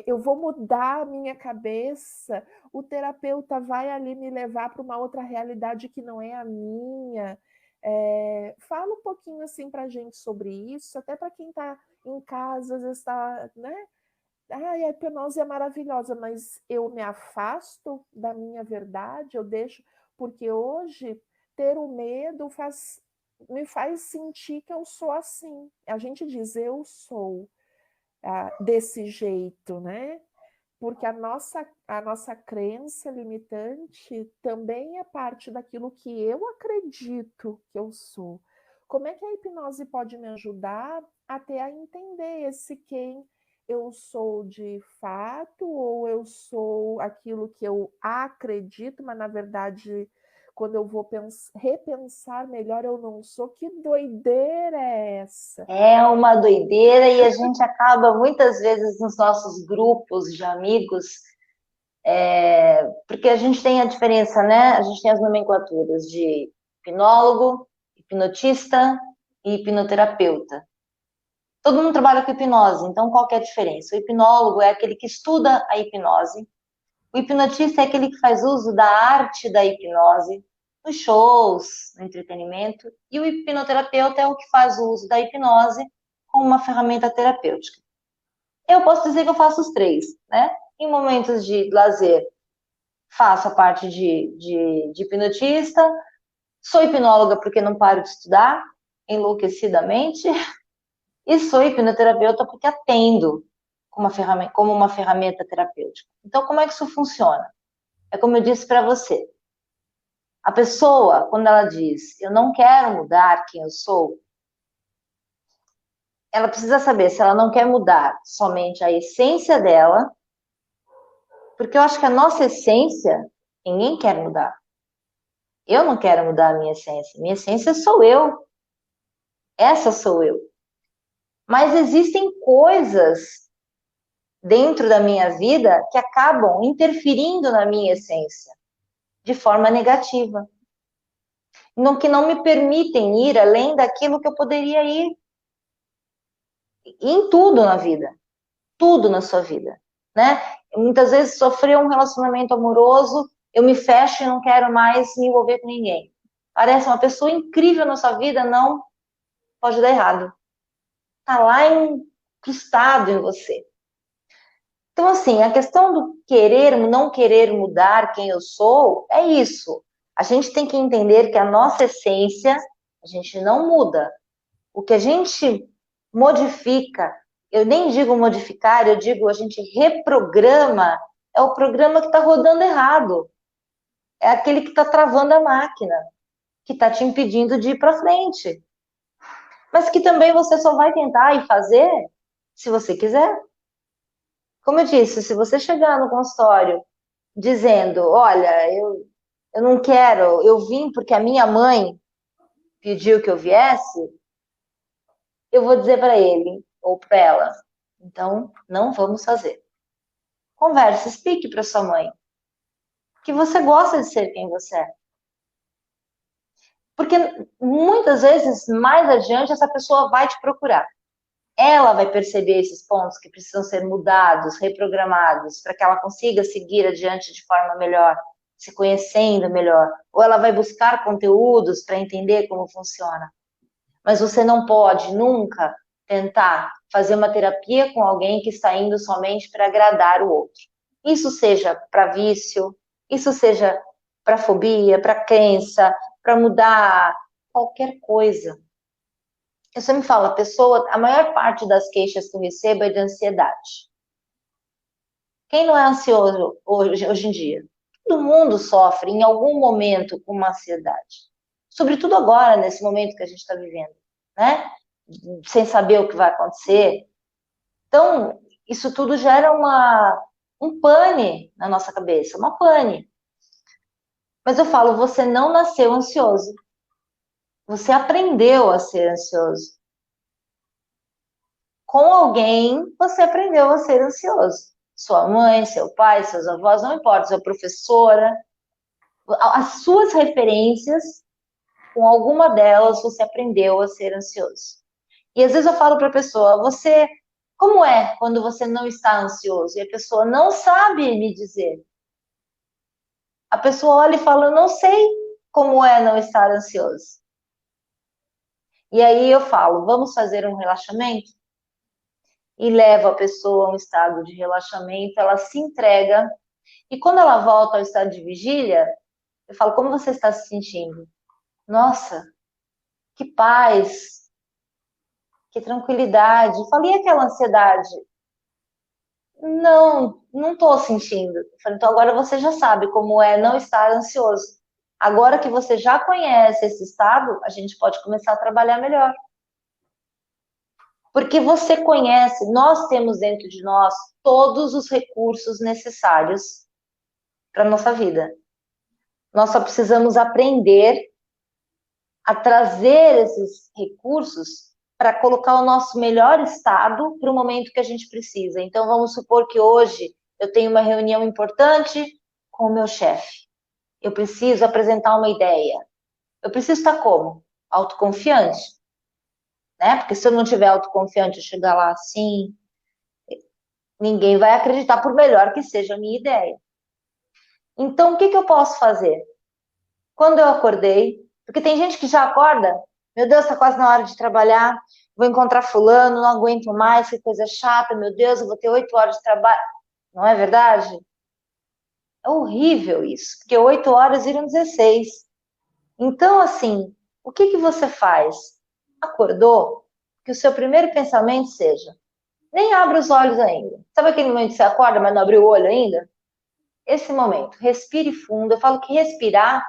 Eu vou mudar a minha cabeça, o terapeuta vai ali me levar para uma outra realidade que não é a minha. Fala um pouquinho assim para a gente sobre isso, até para quem está em casa, às vezes está, né? Ah, a hipnose é maravilhosa, mas eu me afasto da minha verdade, eu deixo, porque hoje ter o medo me faz sentir que eu sou assim. A gente diz eu sou desse jeito, né? Porque a nossa crença limitante também é parte daquilo que eu acredito que eu sou. Como é que a hipnose pode me ajudar até a entender esse quem eu sou de fato, ou eu sou aquilo que eu acredito, mas na verdade, quando eu vou repensar melhor, eu não sou? Que doideira é essa? É uma doideira e a gente acaba muitas vezes nos nossos grupos de amigos, porque a gente tem a diferença, né? A gente tem as nomenclaturas de hipnólogo, hipnotista e hipnoterapeuta. Todo mundo trabalha com hipnose, então qual que é a diferença? O hipnólogo é aquele que estuda a hipnose, o hipnotista é aquele que faz uso da arte da hipnose, nos shows, no entretenimento, e o hipnoterapeuta é o que faz o uso da hipnose como uma ferramenta terapêutica. Eu posso dizer que eu faço os três, né? Em momentos de lazer, faço a parte de hipnotista, sou hipnóloga porque não paro de estudar, enlouquecidamente, e sou hipnoterapeuta porque atendo como uma ferramenta terapêutica. Então, como é que isso funciona? É como eu disse para você. A pessoa, quando ela diz, eu não quero mudar quem eu sou, ela precisa saber se ela não quer mudar somente a essência dela, porque eu acho que a nossa essência, ninguém quer mudar. Eu não quero mudar a minha essência. Minha essência sou eu. Essa sou eu. Mas existem coisas dentro da minha vida que acabam interferindo na minha essência de forma negativa, que não me permitem ir além daquilo que eu poderia ir em tudo na vida, tudo na sua vida, né? Muitas vezes sofrer um relacionamento amoroso, eu me fecho e não quero mais me envolver com ninguém. Parece uma pessoa incrível na sua vida, não pode dar errado. Tá lá incrustado em você. Então, assim, a questão do querer, não querer mudar quem eu sou, é isso. A gente tem que entender que a nossa essência, a gente não muda. O que a gente modifica, eu nem digo modificar, eu digo a gente reprograma, é o programa que está rodando errado. É aquele que está travando a máquina, que está te impedindo de ir para frente. Mas que também você só vai tentar e fazer se você quiser. Como eu disse, se você chegar no consultório dizendo, olha, eu não quero, eu vim porque a minha mãe pediu que eu viesse, eu vou dizer para ele ou para ela, então não vamos fazer. Converse, explique para sua mãe que você gosta de ser quem você é. Porque muitas vezes, mais adiante, essa pessoa vai te procurar. Ela vai perceber esses pontos que precisam ser mudados, reprogramados, para que ela consiga seguir adiante de forma melhor, se conhecendo melhor. Ou ela vai buscar conteúdos para entender como funciona. Mas você não pode nunca tentar fazer uma terapia com alguém que está indo somente para agradar o outro. Isso seja para vício, isso seja para fobia, para crença, para mudar qualquer coisa. Eu sempre falo, a maior parte das queixas que eu recebo é de ansiedade. Quem não é ansioso hoje em dia? Todo mundo sofre em algum momento com uma ansiedade. Sobretudo agora, nesse momento que a gente está vivendo, né? Sem saber o que vai acontecer. Então, isso tudo gera um pane na nossa cabeça, uma pane. Mas eu falo, você não nasceu ansioso. Você aprendeu a ser ansioso. Com alguém, você aprendeu a ser ansioso. Sua mãe, seu pai, seus avós, não importa, sua professora. As suas referências, com alguma delas, você aprendeu a ser ansioso. E às vezes eu falo para a pessoa, como é quando você não está ansioso? E a pessoa não sabe me dizer. A pessoa olha e fala, eu não sei como é não estar ansioso. E aí eu falo, vamos fazer um relaxamento? e levo a pessoa a um estado de relaxamento, ela se entrega, e quando ela volta ao estado de vigília, eu falo, como você está se sentindo? Nossa, que paz, que tranquilidade. Eu falei, e aquela ansiedade? Não estou sentindo. Eu falei, então agora você já sabe como é não estar ansioso. Agora que você já conhece esse estado, a gente pode começar a trabalhar melhor. Porque você conhece, nós temos dentro de nós todos os recursos necessários para a nossa vida. Nós só precisamos aprender a trazer esses recursos para colocar o nosso melhor estado para o momento que a gente precisa. Então, vamos supor que hoje eu tenho uma reunião importante com o meu chefe. Eu preciso apresentar uma ideia. Eu preciso estar como? Autoconfiante, né? Porque se eu não tiver autoconfiante, eu chegar lá assim, ninguém vai acreditar, por melhor que seja a minha ideia. Então, o que eu posso fazer? Quando eu acordei, porque tem gente que já acorda, meu Deus, está quase na hora de trabalhar, vou encontrar fulano, não aguento mais, que coisa chata, meu Deus, eu vou ter 8 horas de trabalho. Não é verdade? É horrível isso, porque 8 horas viram 16. Então, assim, o que você faz? Acordou? Que o seu primeiro pensamento seja, nem abre os olhos ainda. Sabe aquele momento que você acorda, mas não abriu o olho ainda? Esse momento, respire fundo. Eu falo que respirar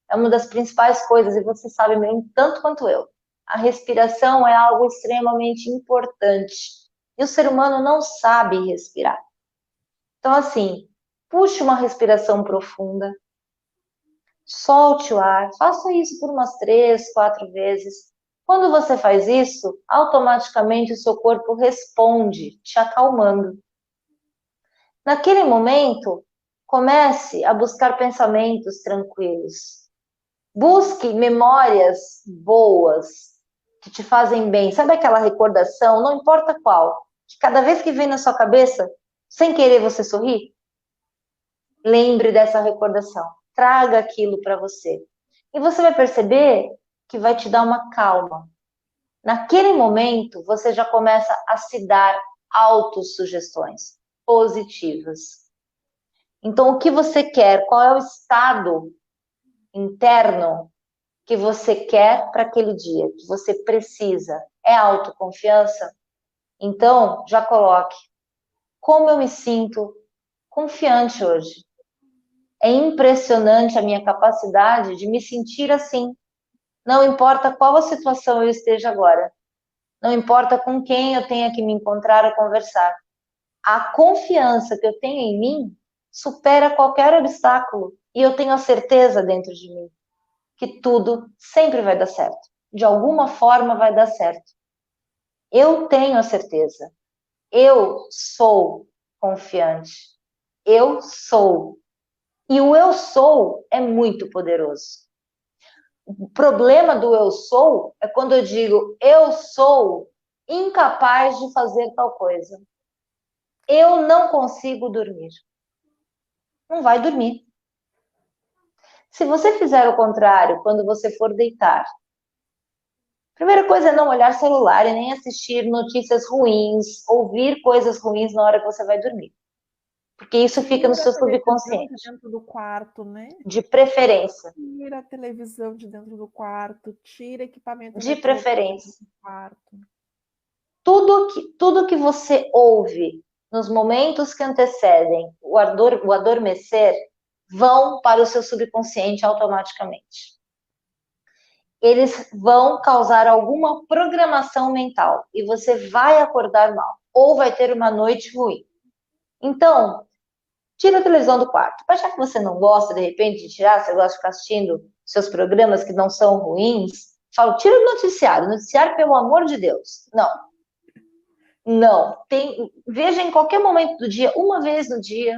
é uma das principais coisas, e você sabe mesmo tanto quanto eu. A respiração é algo extremamente importante. E o ser humano não sabe respirar. Então, assim, puxe uma respiração profunda, solte o ar, faça isso por umas 3, 4 vezes. Quando você faz isso, automaticamente o seu corpo responde, te acalmando. Naquele momento, comece a buscar pensamentos tranquilos. Busque memórias boas que te fazem bem. Sabe aquela recordação, não importa qual, que cada vez que vem na sua cabeça, sem querer você sorrir? Lembre dessa recordação. Traga aquilo para você. E você vai perceber que vai te dar uma calma. Naquele momento, você já começa a se dar autossugestões positivas. Então, o que você quer? Qual é o estado interno que você quer para aquele dia, que você precisa? É autoconfiança? Então, já coloque. Como eu me sinto confiante hoje? É impressionante a minha capacidade de me sentir assim. Não importa qual a situação eu esteja agora. Não importa com quem eu tenha que me encontrar ou conversar. A confiança que eu tenho em mim supera qualquer obstáculo. E eu tenho a certeza dentro de mim que tudo sempre vai dar certo. De alguma forma vai dar certo. Eu tenho a certeza. Eu sou confiante. Eu sou. E o eu sou é muito poderoso. O problema do eu sou é quando eu digo eu sou incapaz de fazer tal coisa. Eu não consigo dormir. Não vai dormir. Se você fizer o contrário, quando você for deitar, primeira coisa é não olhar celular e nem assistir notícias ruins, ouvir coisas ruins na hora que você vai dormir. Porque isso fica no Tira a seu televisão de subconsciente. dentro do quarto, né? De preferência. Tira a televisão de dentro do quarto, tira equipamento De eletrônico preferência. do quarto. Tudo que você ouve nos momentos que antecedem o adormecer vão para o seu subconsciente automaticamente. Eles vão causar alguma programação mental e você vai acordar mal ou vai ter uma noite ruim. Então, tira a televisão do quarto. Já que você não gosta, de repente, de tirar, você gosta de ficar assistindo seus programas que não são ruins, falo, tira o noticiário. Noticiário, pelo amor de Deus. Não. Veja em qualquer momento do dia, uma vez no dia,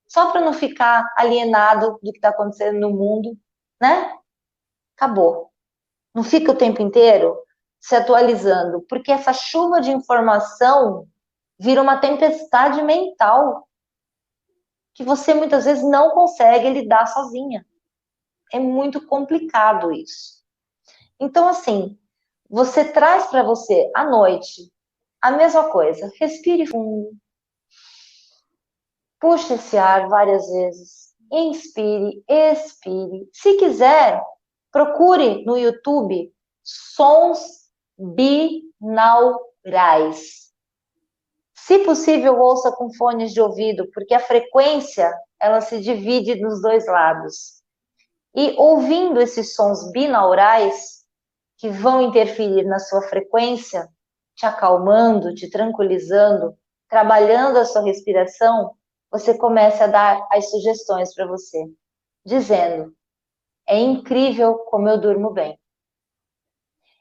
só para não ficar alienado do que está acontecendo no mundo, né? Acabou. Não fica o tempo inteiro se atualizando, porque essa chuva de informação vira uma tempestade mental que você muitas vezes não consegue lidar sozinha. É muito complicado isso. Então, assim, você traz para você à noite A mesma coisa, respire fundo, puxe esse ar várias vezes, inspire, expire. Se quiser, procure no YouTube sons binaurais. Se possível, ouça com fones de ouvido, porque a frequência ela se divide nos dois lados. E ouvindo esses sons binaurais, que vão interferir na sua frequência, te acalmando, te tranquilizando, trabalhando a sua respiração, você começa a dar as sugestões para você, dizendo: é incrível como eu durmo bem.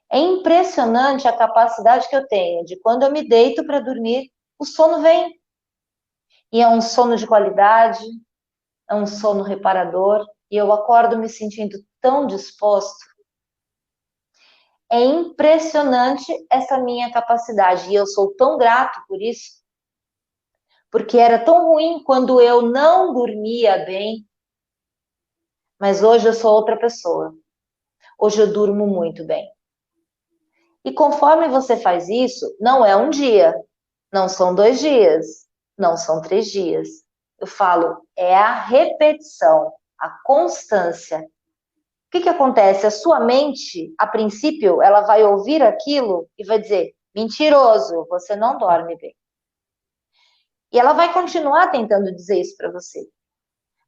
É impressionante a capacidade que eu tenho de, quando eu me deito para dormir, o sono vem. E é um sono de qualidade, é um sono reparador, e eu acordo me sentindo tão disposto. É impressionante essa minha capacidade, e eu sou tão grato por isso, porque era tão ruim quando eu não dormia bem, mas hoje eu sou outra pessoa. Hoje eu durmo muito bem. E conforme você faz isso, não é um dia, não são 2 dias, não são 3 dias. Eu falo, é a repetição, a constância. O que acontece? A sua mente, a princípio, ela vai ouvir aquilo e vai dizer: mentiroso, você não dorme bem. E ela vai continuar tentando dizer isso para você.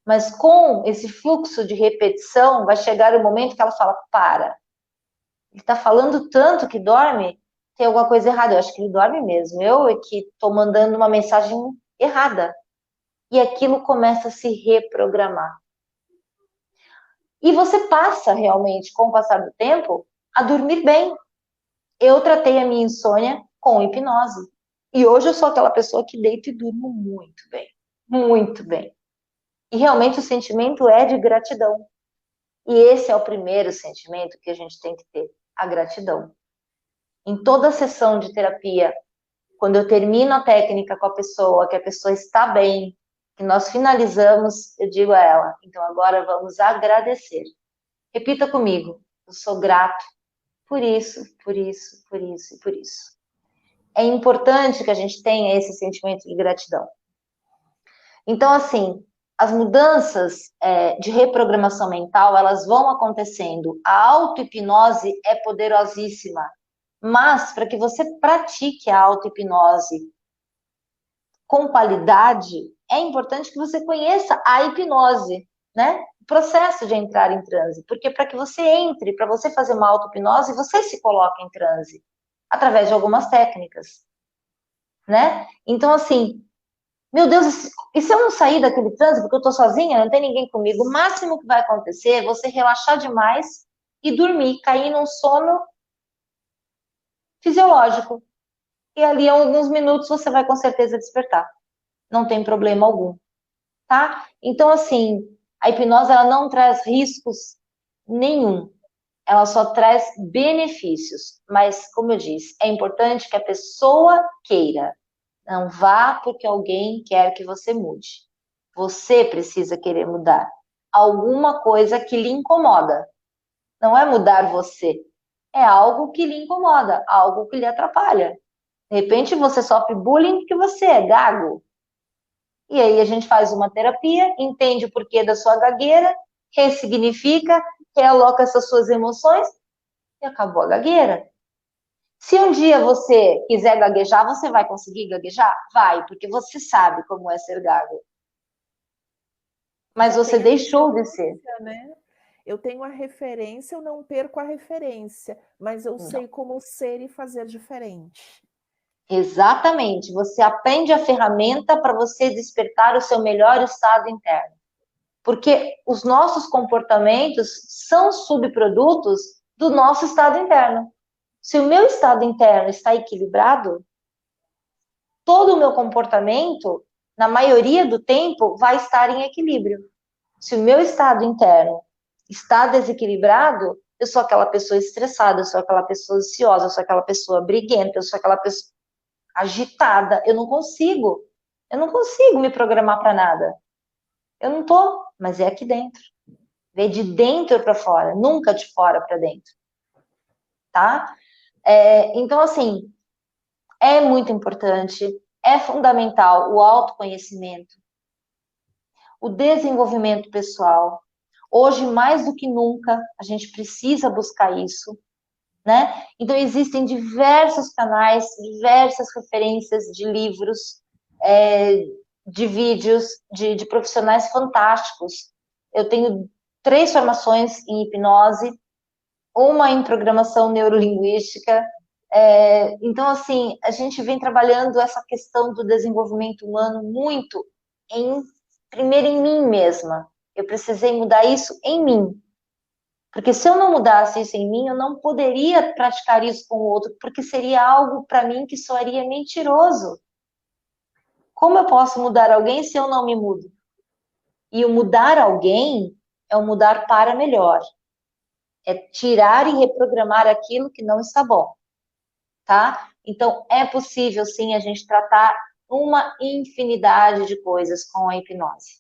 Mas com esse fluxo de repetição, vai chegar o momento que ela fala: para. Ele está falando tanto que dorme, tem alguma coisa errada. Eu acho que ele dorme mesmo. Eu é que estou mandando uma mensagem errada. E aquilo começa a se reprogramar. E você passa realmente, com o passar do tempo, a dormir bem. Eu tratei a minha insônia com hipnose. E hoje eu sou aquela pessoa que deito e durmo muito bem. Muito bem. E realmente o sentimento é de gratidão. E esse é o primeiro sentimento que a gente tem que ter, a gratidão. Em toda sessão de terapia, quando eu termino a técnica com a pessoa, que a pessoa está bem, que nós finalizamos, eu digo a ela: então agora vamos agradecer. Repita comigo: eu sou grato por isso, por isso, por isso e por isso. É importante que a gente tenha esse sentimento de gratidão. Então, assim, as mudanças de reprogramação mental, elas vão acontecendo. A auto-hipnose é poderosíssima, mas para que você pratique a auto-hipnose com qualidade, é importante que você conheça a hipnose, né? O processo de entrar em transe. Porque para que você entre, para você fazer uma auto-hipnose, você se coloca em transe através de algumas técnicas, né? Então, assim, meu Deus, e se eu não sair daquele transe porque eu tô sozinha, não tem ninguém comigo, o máximo que vai acontecer é você relaxar demais e dormir, cair num sono fisiológico. E ali, em alguns minutos, você vai com certeza despertar. Não tem problema algum, tá? Então, assim, a hipnose, ela não traz riscos nenhum. Ela só traz benefícios. Mas, como eu disse, é importante que a pessoa queira. Não vá porque alguém quer que você mude. Você precisa querer mudar. Alguma coisa que lhe incomoda. Não é mudar você. É algo que lhe incomoda, algo que lhe atrapalha. De repente você sofre bullying porque você é gago. E aí a gente faz uma terapia, entende o porquê da sua gagueira, ressignifica, realoca essas suas emoções e acabou a gagueira. Se um dia você quiser gaguejar, você vai conseguir gaguejar? Vai, porque você sabe como é ser gago. Mas Já você tem a deixou de ser. referência, né? Eu tenho a referência, eu não perco a referência, mas eu Não. sei como ser e fazer diferente. Exatamente. Você aprende a ferramenta para você despertar o seu melhor estado interno. Porque os nossos comportamentos são subprodutos do nosso estado interno. Se o meu estado interno está equilibrado, todo o meu comportamento, na maioria do tempo, vai estar em equilíbrio. Se o meu estado interno está desequilibrado, eu sou aquela pessoa estressada, eu sou aquela pessoa ansiosa, eu sou aquela pessoa briguenta, eu sou aquela pessoa agitada. Eu não consigo me programar para nada. Eu não tô, mas é aqui dentro. Vê de dentro para fora, nunca de fora para dentro, tá? Então, assim, é muito importante, é fundamental o autoconhecimento, o desenvolvimento pessoal. Hoje, mais do que nunca, a gente precisa buscar isso, né? Então, existem diversos canais, diversas referências de livros, de vídeos, de profissionais fantásticos. Eu tenho 3 formações em hipnose, uma em programação neurolinguística. Então, assim, a gente vem trabalhando essa questão do desenvolvimento humano muito primeiro em mim mesma. Eu precisei mudar isso em mim. Porque se eu não mudasse isso em mim, eu não poderia praticar isso com o outro, porque seria algo para mim que soaria mentiroso. Como eu posso mudar alguém se eu não me mudo? E o mudar alguém é o mudar para melhor. É tirar e reprogramar aquilo que não está bom, tá? Então, é possível, sim, a gente tratar uma infinidade de coisas com a hipnose.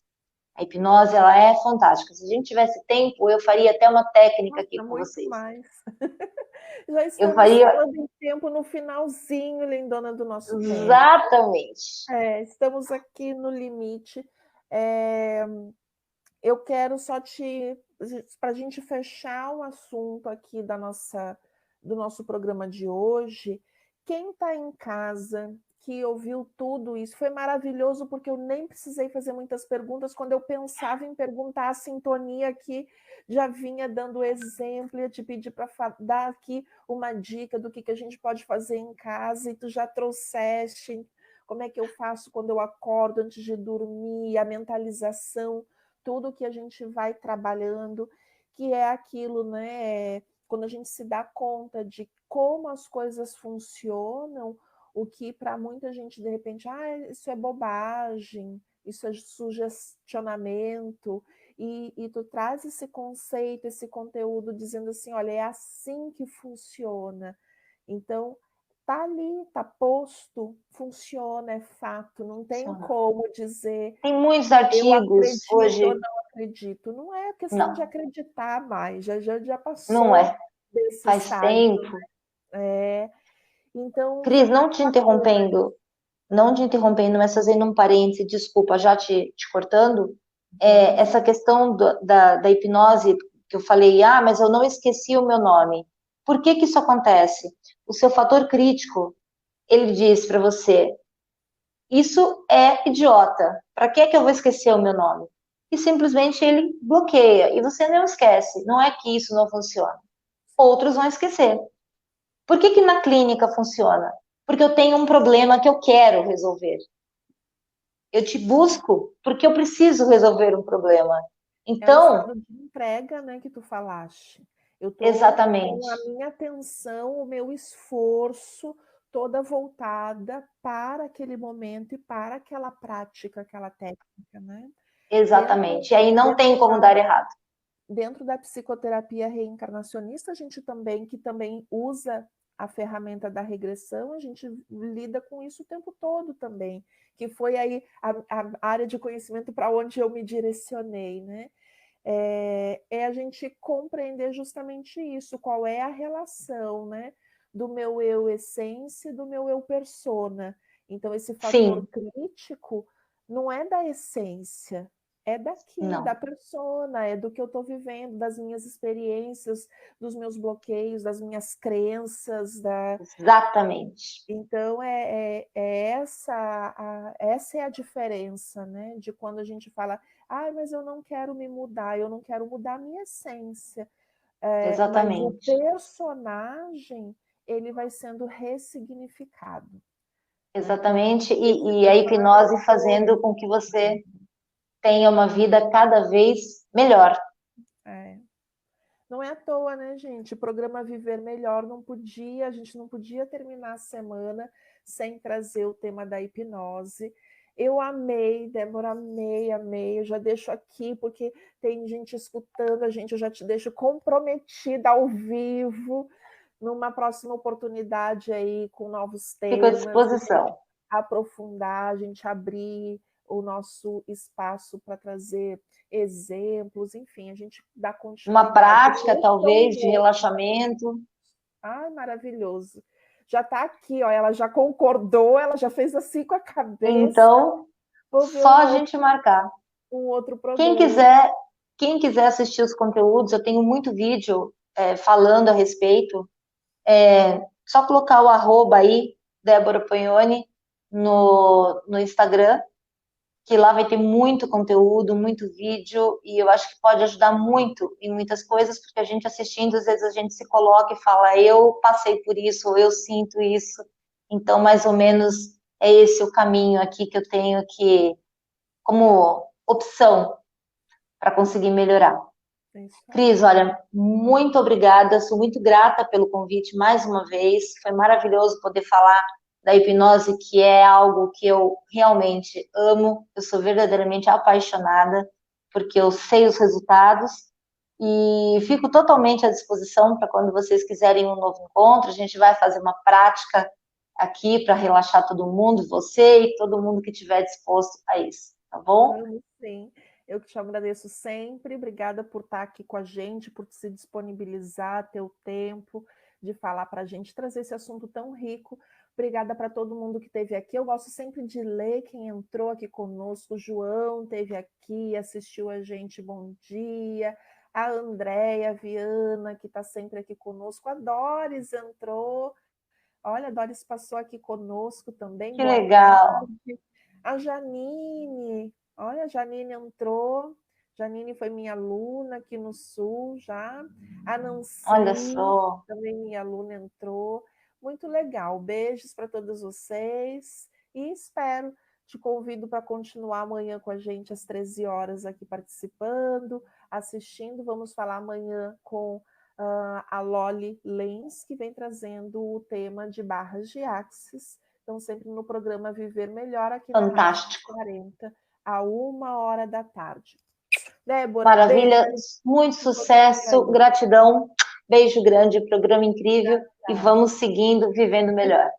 A hipnose, ela é fantástica. Se a gente tivesse tempo, eu faria até uma técnica aqui Nossa, com muito vocês. mais. Já Eu estamos faria falando em tempo no finalzinho, lindona, do nosso tempo. exatamente. Estamos aqui no limite. É, eu quero só para a gente fechar o assunto aqui do nosso programa de hoje. Quem está em casa, que ouviu tudo isso, foi maravilhoso, porque eu nem precisei fazer muitas perguntas. Quando eu pensava em perguntar, a sintonia aqui já vinha dando exemplo, ia te pedir para dar aqui uma dica do que a gente pode fazer em casa, e tu já trouxeste como é que eu faço quando eu acordo antes de dormir, a mentalização, tudo que a gente vai trabalhando, que é aquilo, né? Quando a gente se dá conta de como as coisas funcionam, o que para muita gente, de repente, isso é bobagem, isso é sugestionamento, e tu traz esse conceito, esse conteúdo, dizendo assim, olha, é assim que funciona. Então, tá ali, tá posto, funciona, é fato, não tem Funciona. como dizer Tem muitos eu artigos acredito ou hoje. não acredito. Não é questão de Não, acreditar mais, já não passou é. desse Faz estágio. tempo. É, então, Cris, foi muito bacana. não te interrompendo, mas fazendo um parêntese, desculpa, já te cortando, Vamos lá. essa questão da hipnose que eu falei, mas eu não esqueci o meu nome. Por que que isso acontece? O seu fator crítico, ele diz para você, isso é idiota, para que que eu vou esquecer o meu nome? E simplesmente ele bloqueia, e você não esquece, não é que isso não funciona. Outros vão esquecer. Por que que na clínica funciona? Porque eu tenho um problema que eu quero resolver. Eu te busco porque eu preciso resolver um problema. É o Então, estado de entrega, né, que tu falaste. Eu estou com a exatamente, minha atenção, o meu esforço toda voltada para aquele momento e para aquela prática, aquela técnica, né? Dentro, exatamente. E aí não tem dentro como dar errado. Dentro da psicoterapia reencarnacionista, a gente também usa a ferramenta da regressão, a gente lida com isso o tempo todo também, que foi aí a área de conhecimento para onde eu me direcionei, né? É a gente compreender justamente isso, qual é a relação, né, do meu eu essência e do meu eu persona. Então, esse fator Sim, crítico não é da essência, é daqui, da não, persona, é do que eu estou vivendo, das minhas experiências, dos meus bloqueios, das minhas crenças, exatamente, então, essa é a diferença, né? De quando a gente fala, mas eu não quero me mudar, eu não quero mudar a minha essência. Mas o exatamente, personagem, ele vai sendo ressignificado. Então, exatamente. esse E a personagem hipnose todo. fazendo com que você tenha uma vida cada vez melhor. É. Não é à toa, né, gente? O programa Viver Melhor a gente não podia terminar a semana sem trazer o tema da hipnose. Eu amei, Débora, amei, amei. Eu já deixo aqui, porque tem gente escutando a gente, eu já te deixo comprometida ao vivo, numa próxima oportunidade aí, com novos Fico à temas, a gente disposição. aprofundar, a gente abrir o nosso espaço para trazer exemplos, enfim, a gente dá Uma continuidade. prática, Eu sou talvez, de louca. relaxamento. Ai, maravilhoso. já está aqui, ó, ela já concordou, ela já fez assim com a cabeça. Então, só a gente marcar. Um outro Quem programa. quiser assistir os conteúdos, eu tenho muito vídeo falando a respeito. Só colocar o arroba aí, Débora Pagnoni, no Instagram, que lá vai ter muito conteúdo, muito vídeo, e eu acho que pode ajudar muito em muitas coisas, porque a gente assistindo, às vezes a gente se coloca e fala, eu passei por isso, ou eu sinto isso. Então, mais ou menos, é esse o caminho aqui que eu tenho que, como opção, para conseguir melhorar. Cris, olha, muito obrigada, sou muito grata pelo convite mais uma vez, foi maravilhoso poder falar da hipnose, que é algo que eu realmente amo, eu sou verdadeiramente apaixonada, porque eu sei os resultados, e fico totalmente à disposição para quando vocês quiserem um novo encontro, a gente vai fazer uma prática aqui para relaxar todo mundo, você e todo mundo que estiver disposto a isso, tá bom? Vamos sim. Eu que te agradeço sempre. Obrigada por estar aqui com a gente, por se disponibilizar, ter o tempo de falar para a gente, trazer esse assunto tão rico. Obrigada para todo mundo que esteve aqui. Eu gosto sempre de ler quem entrou aqui conosco. O João esteve aqui, assistiu a gente, bom dia. A Andréia Viana, que está sempre aqui conosco. A Doris entrou. Olha, a Doris passou aqui conosco também. Que Boa legal. tarde. A Janine, olha, a Janine entrou. Janine foi minha aluna aqui no Sul já. A Nancy, Olha só. também minha aluna, entrou. Muito legal. Beijos para todos vocês. E espero, te convido para continuar amanhã com a gente às 13 horas aqui participando, assistindo. Vamos falar amanhã com a Loli Lenz, que vem trazendo o tema de barras de axis. Então, sempre no programa Viver Melhor, aqui Fantástico. na Rádio 40, a 1h da tarde. Débora, maravilha, beijo. muito sucesso, gratidão, beijo grande, programa incrível, e vamos seguindo, vivendo melhor.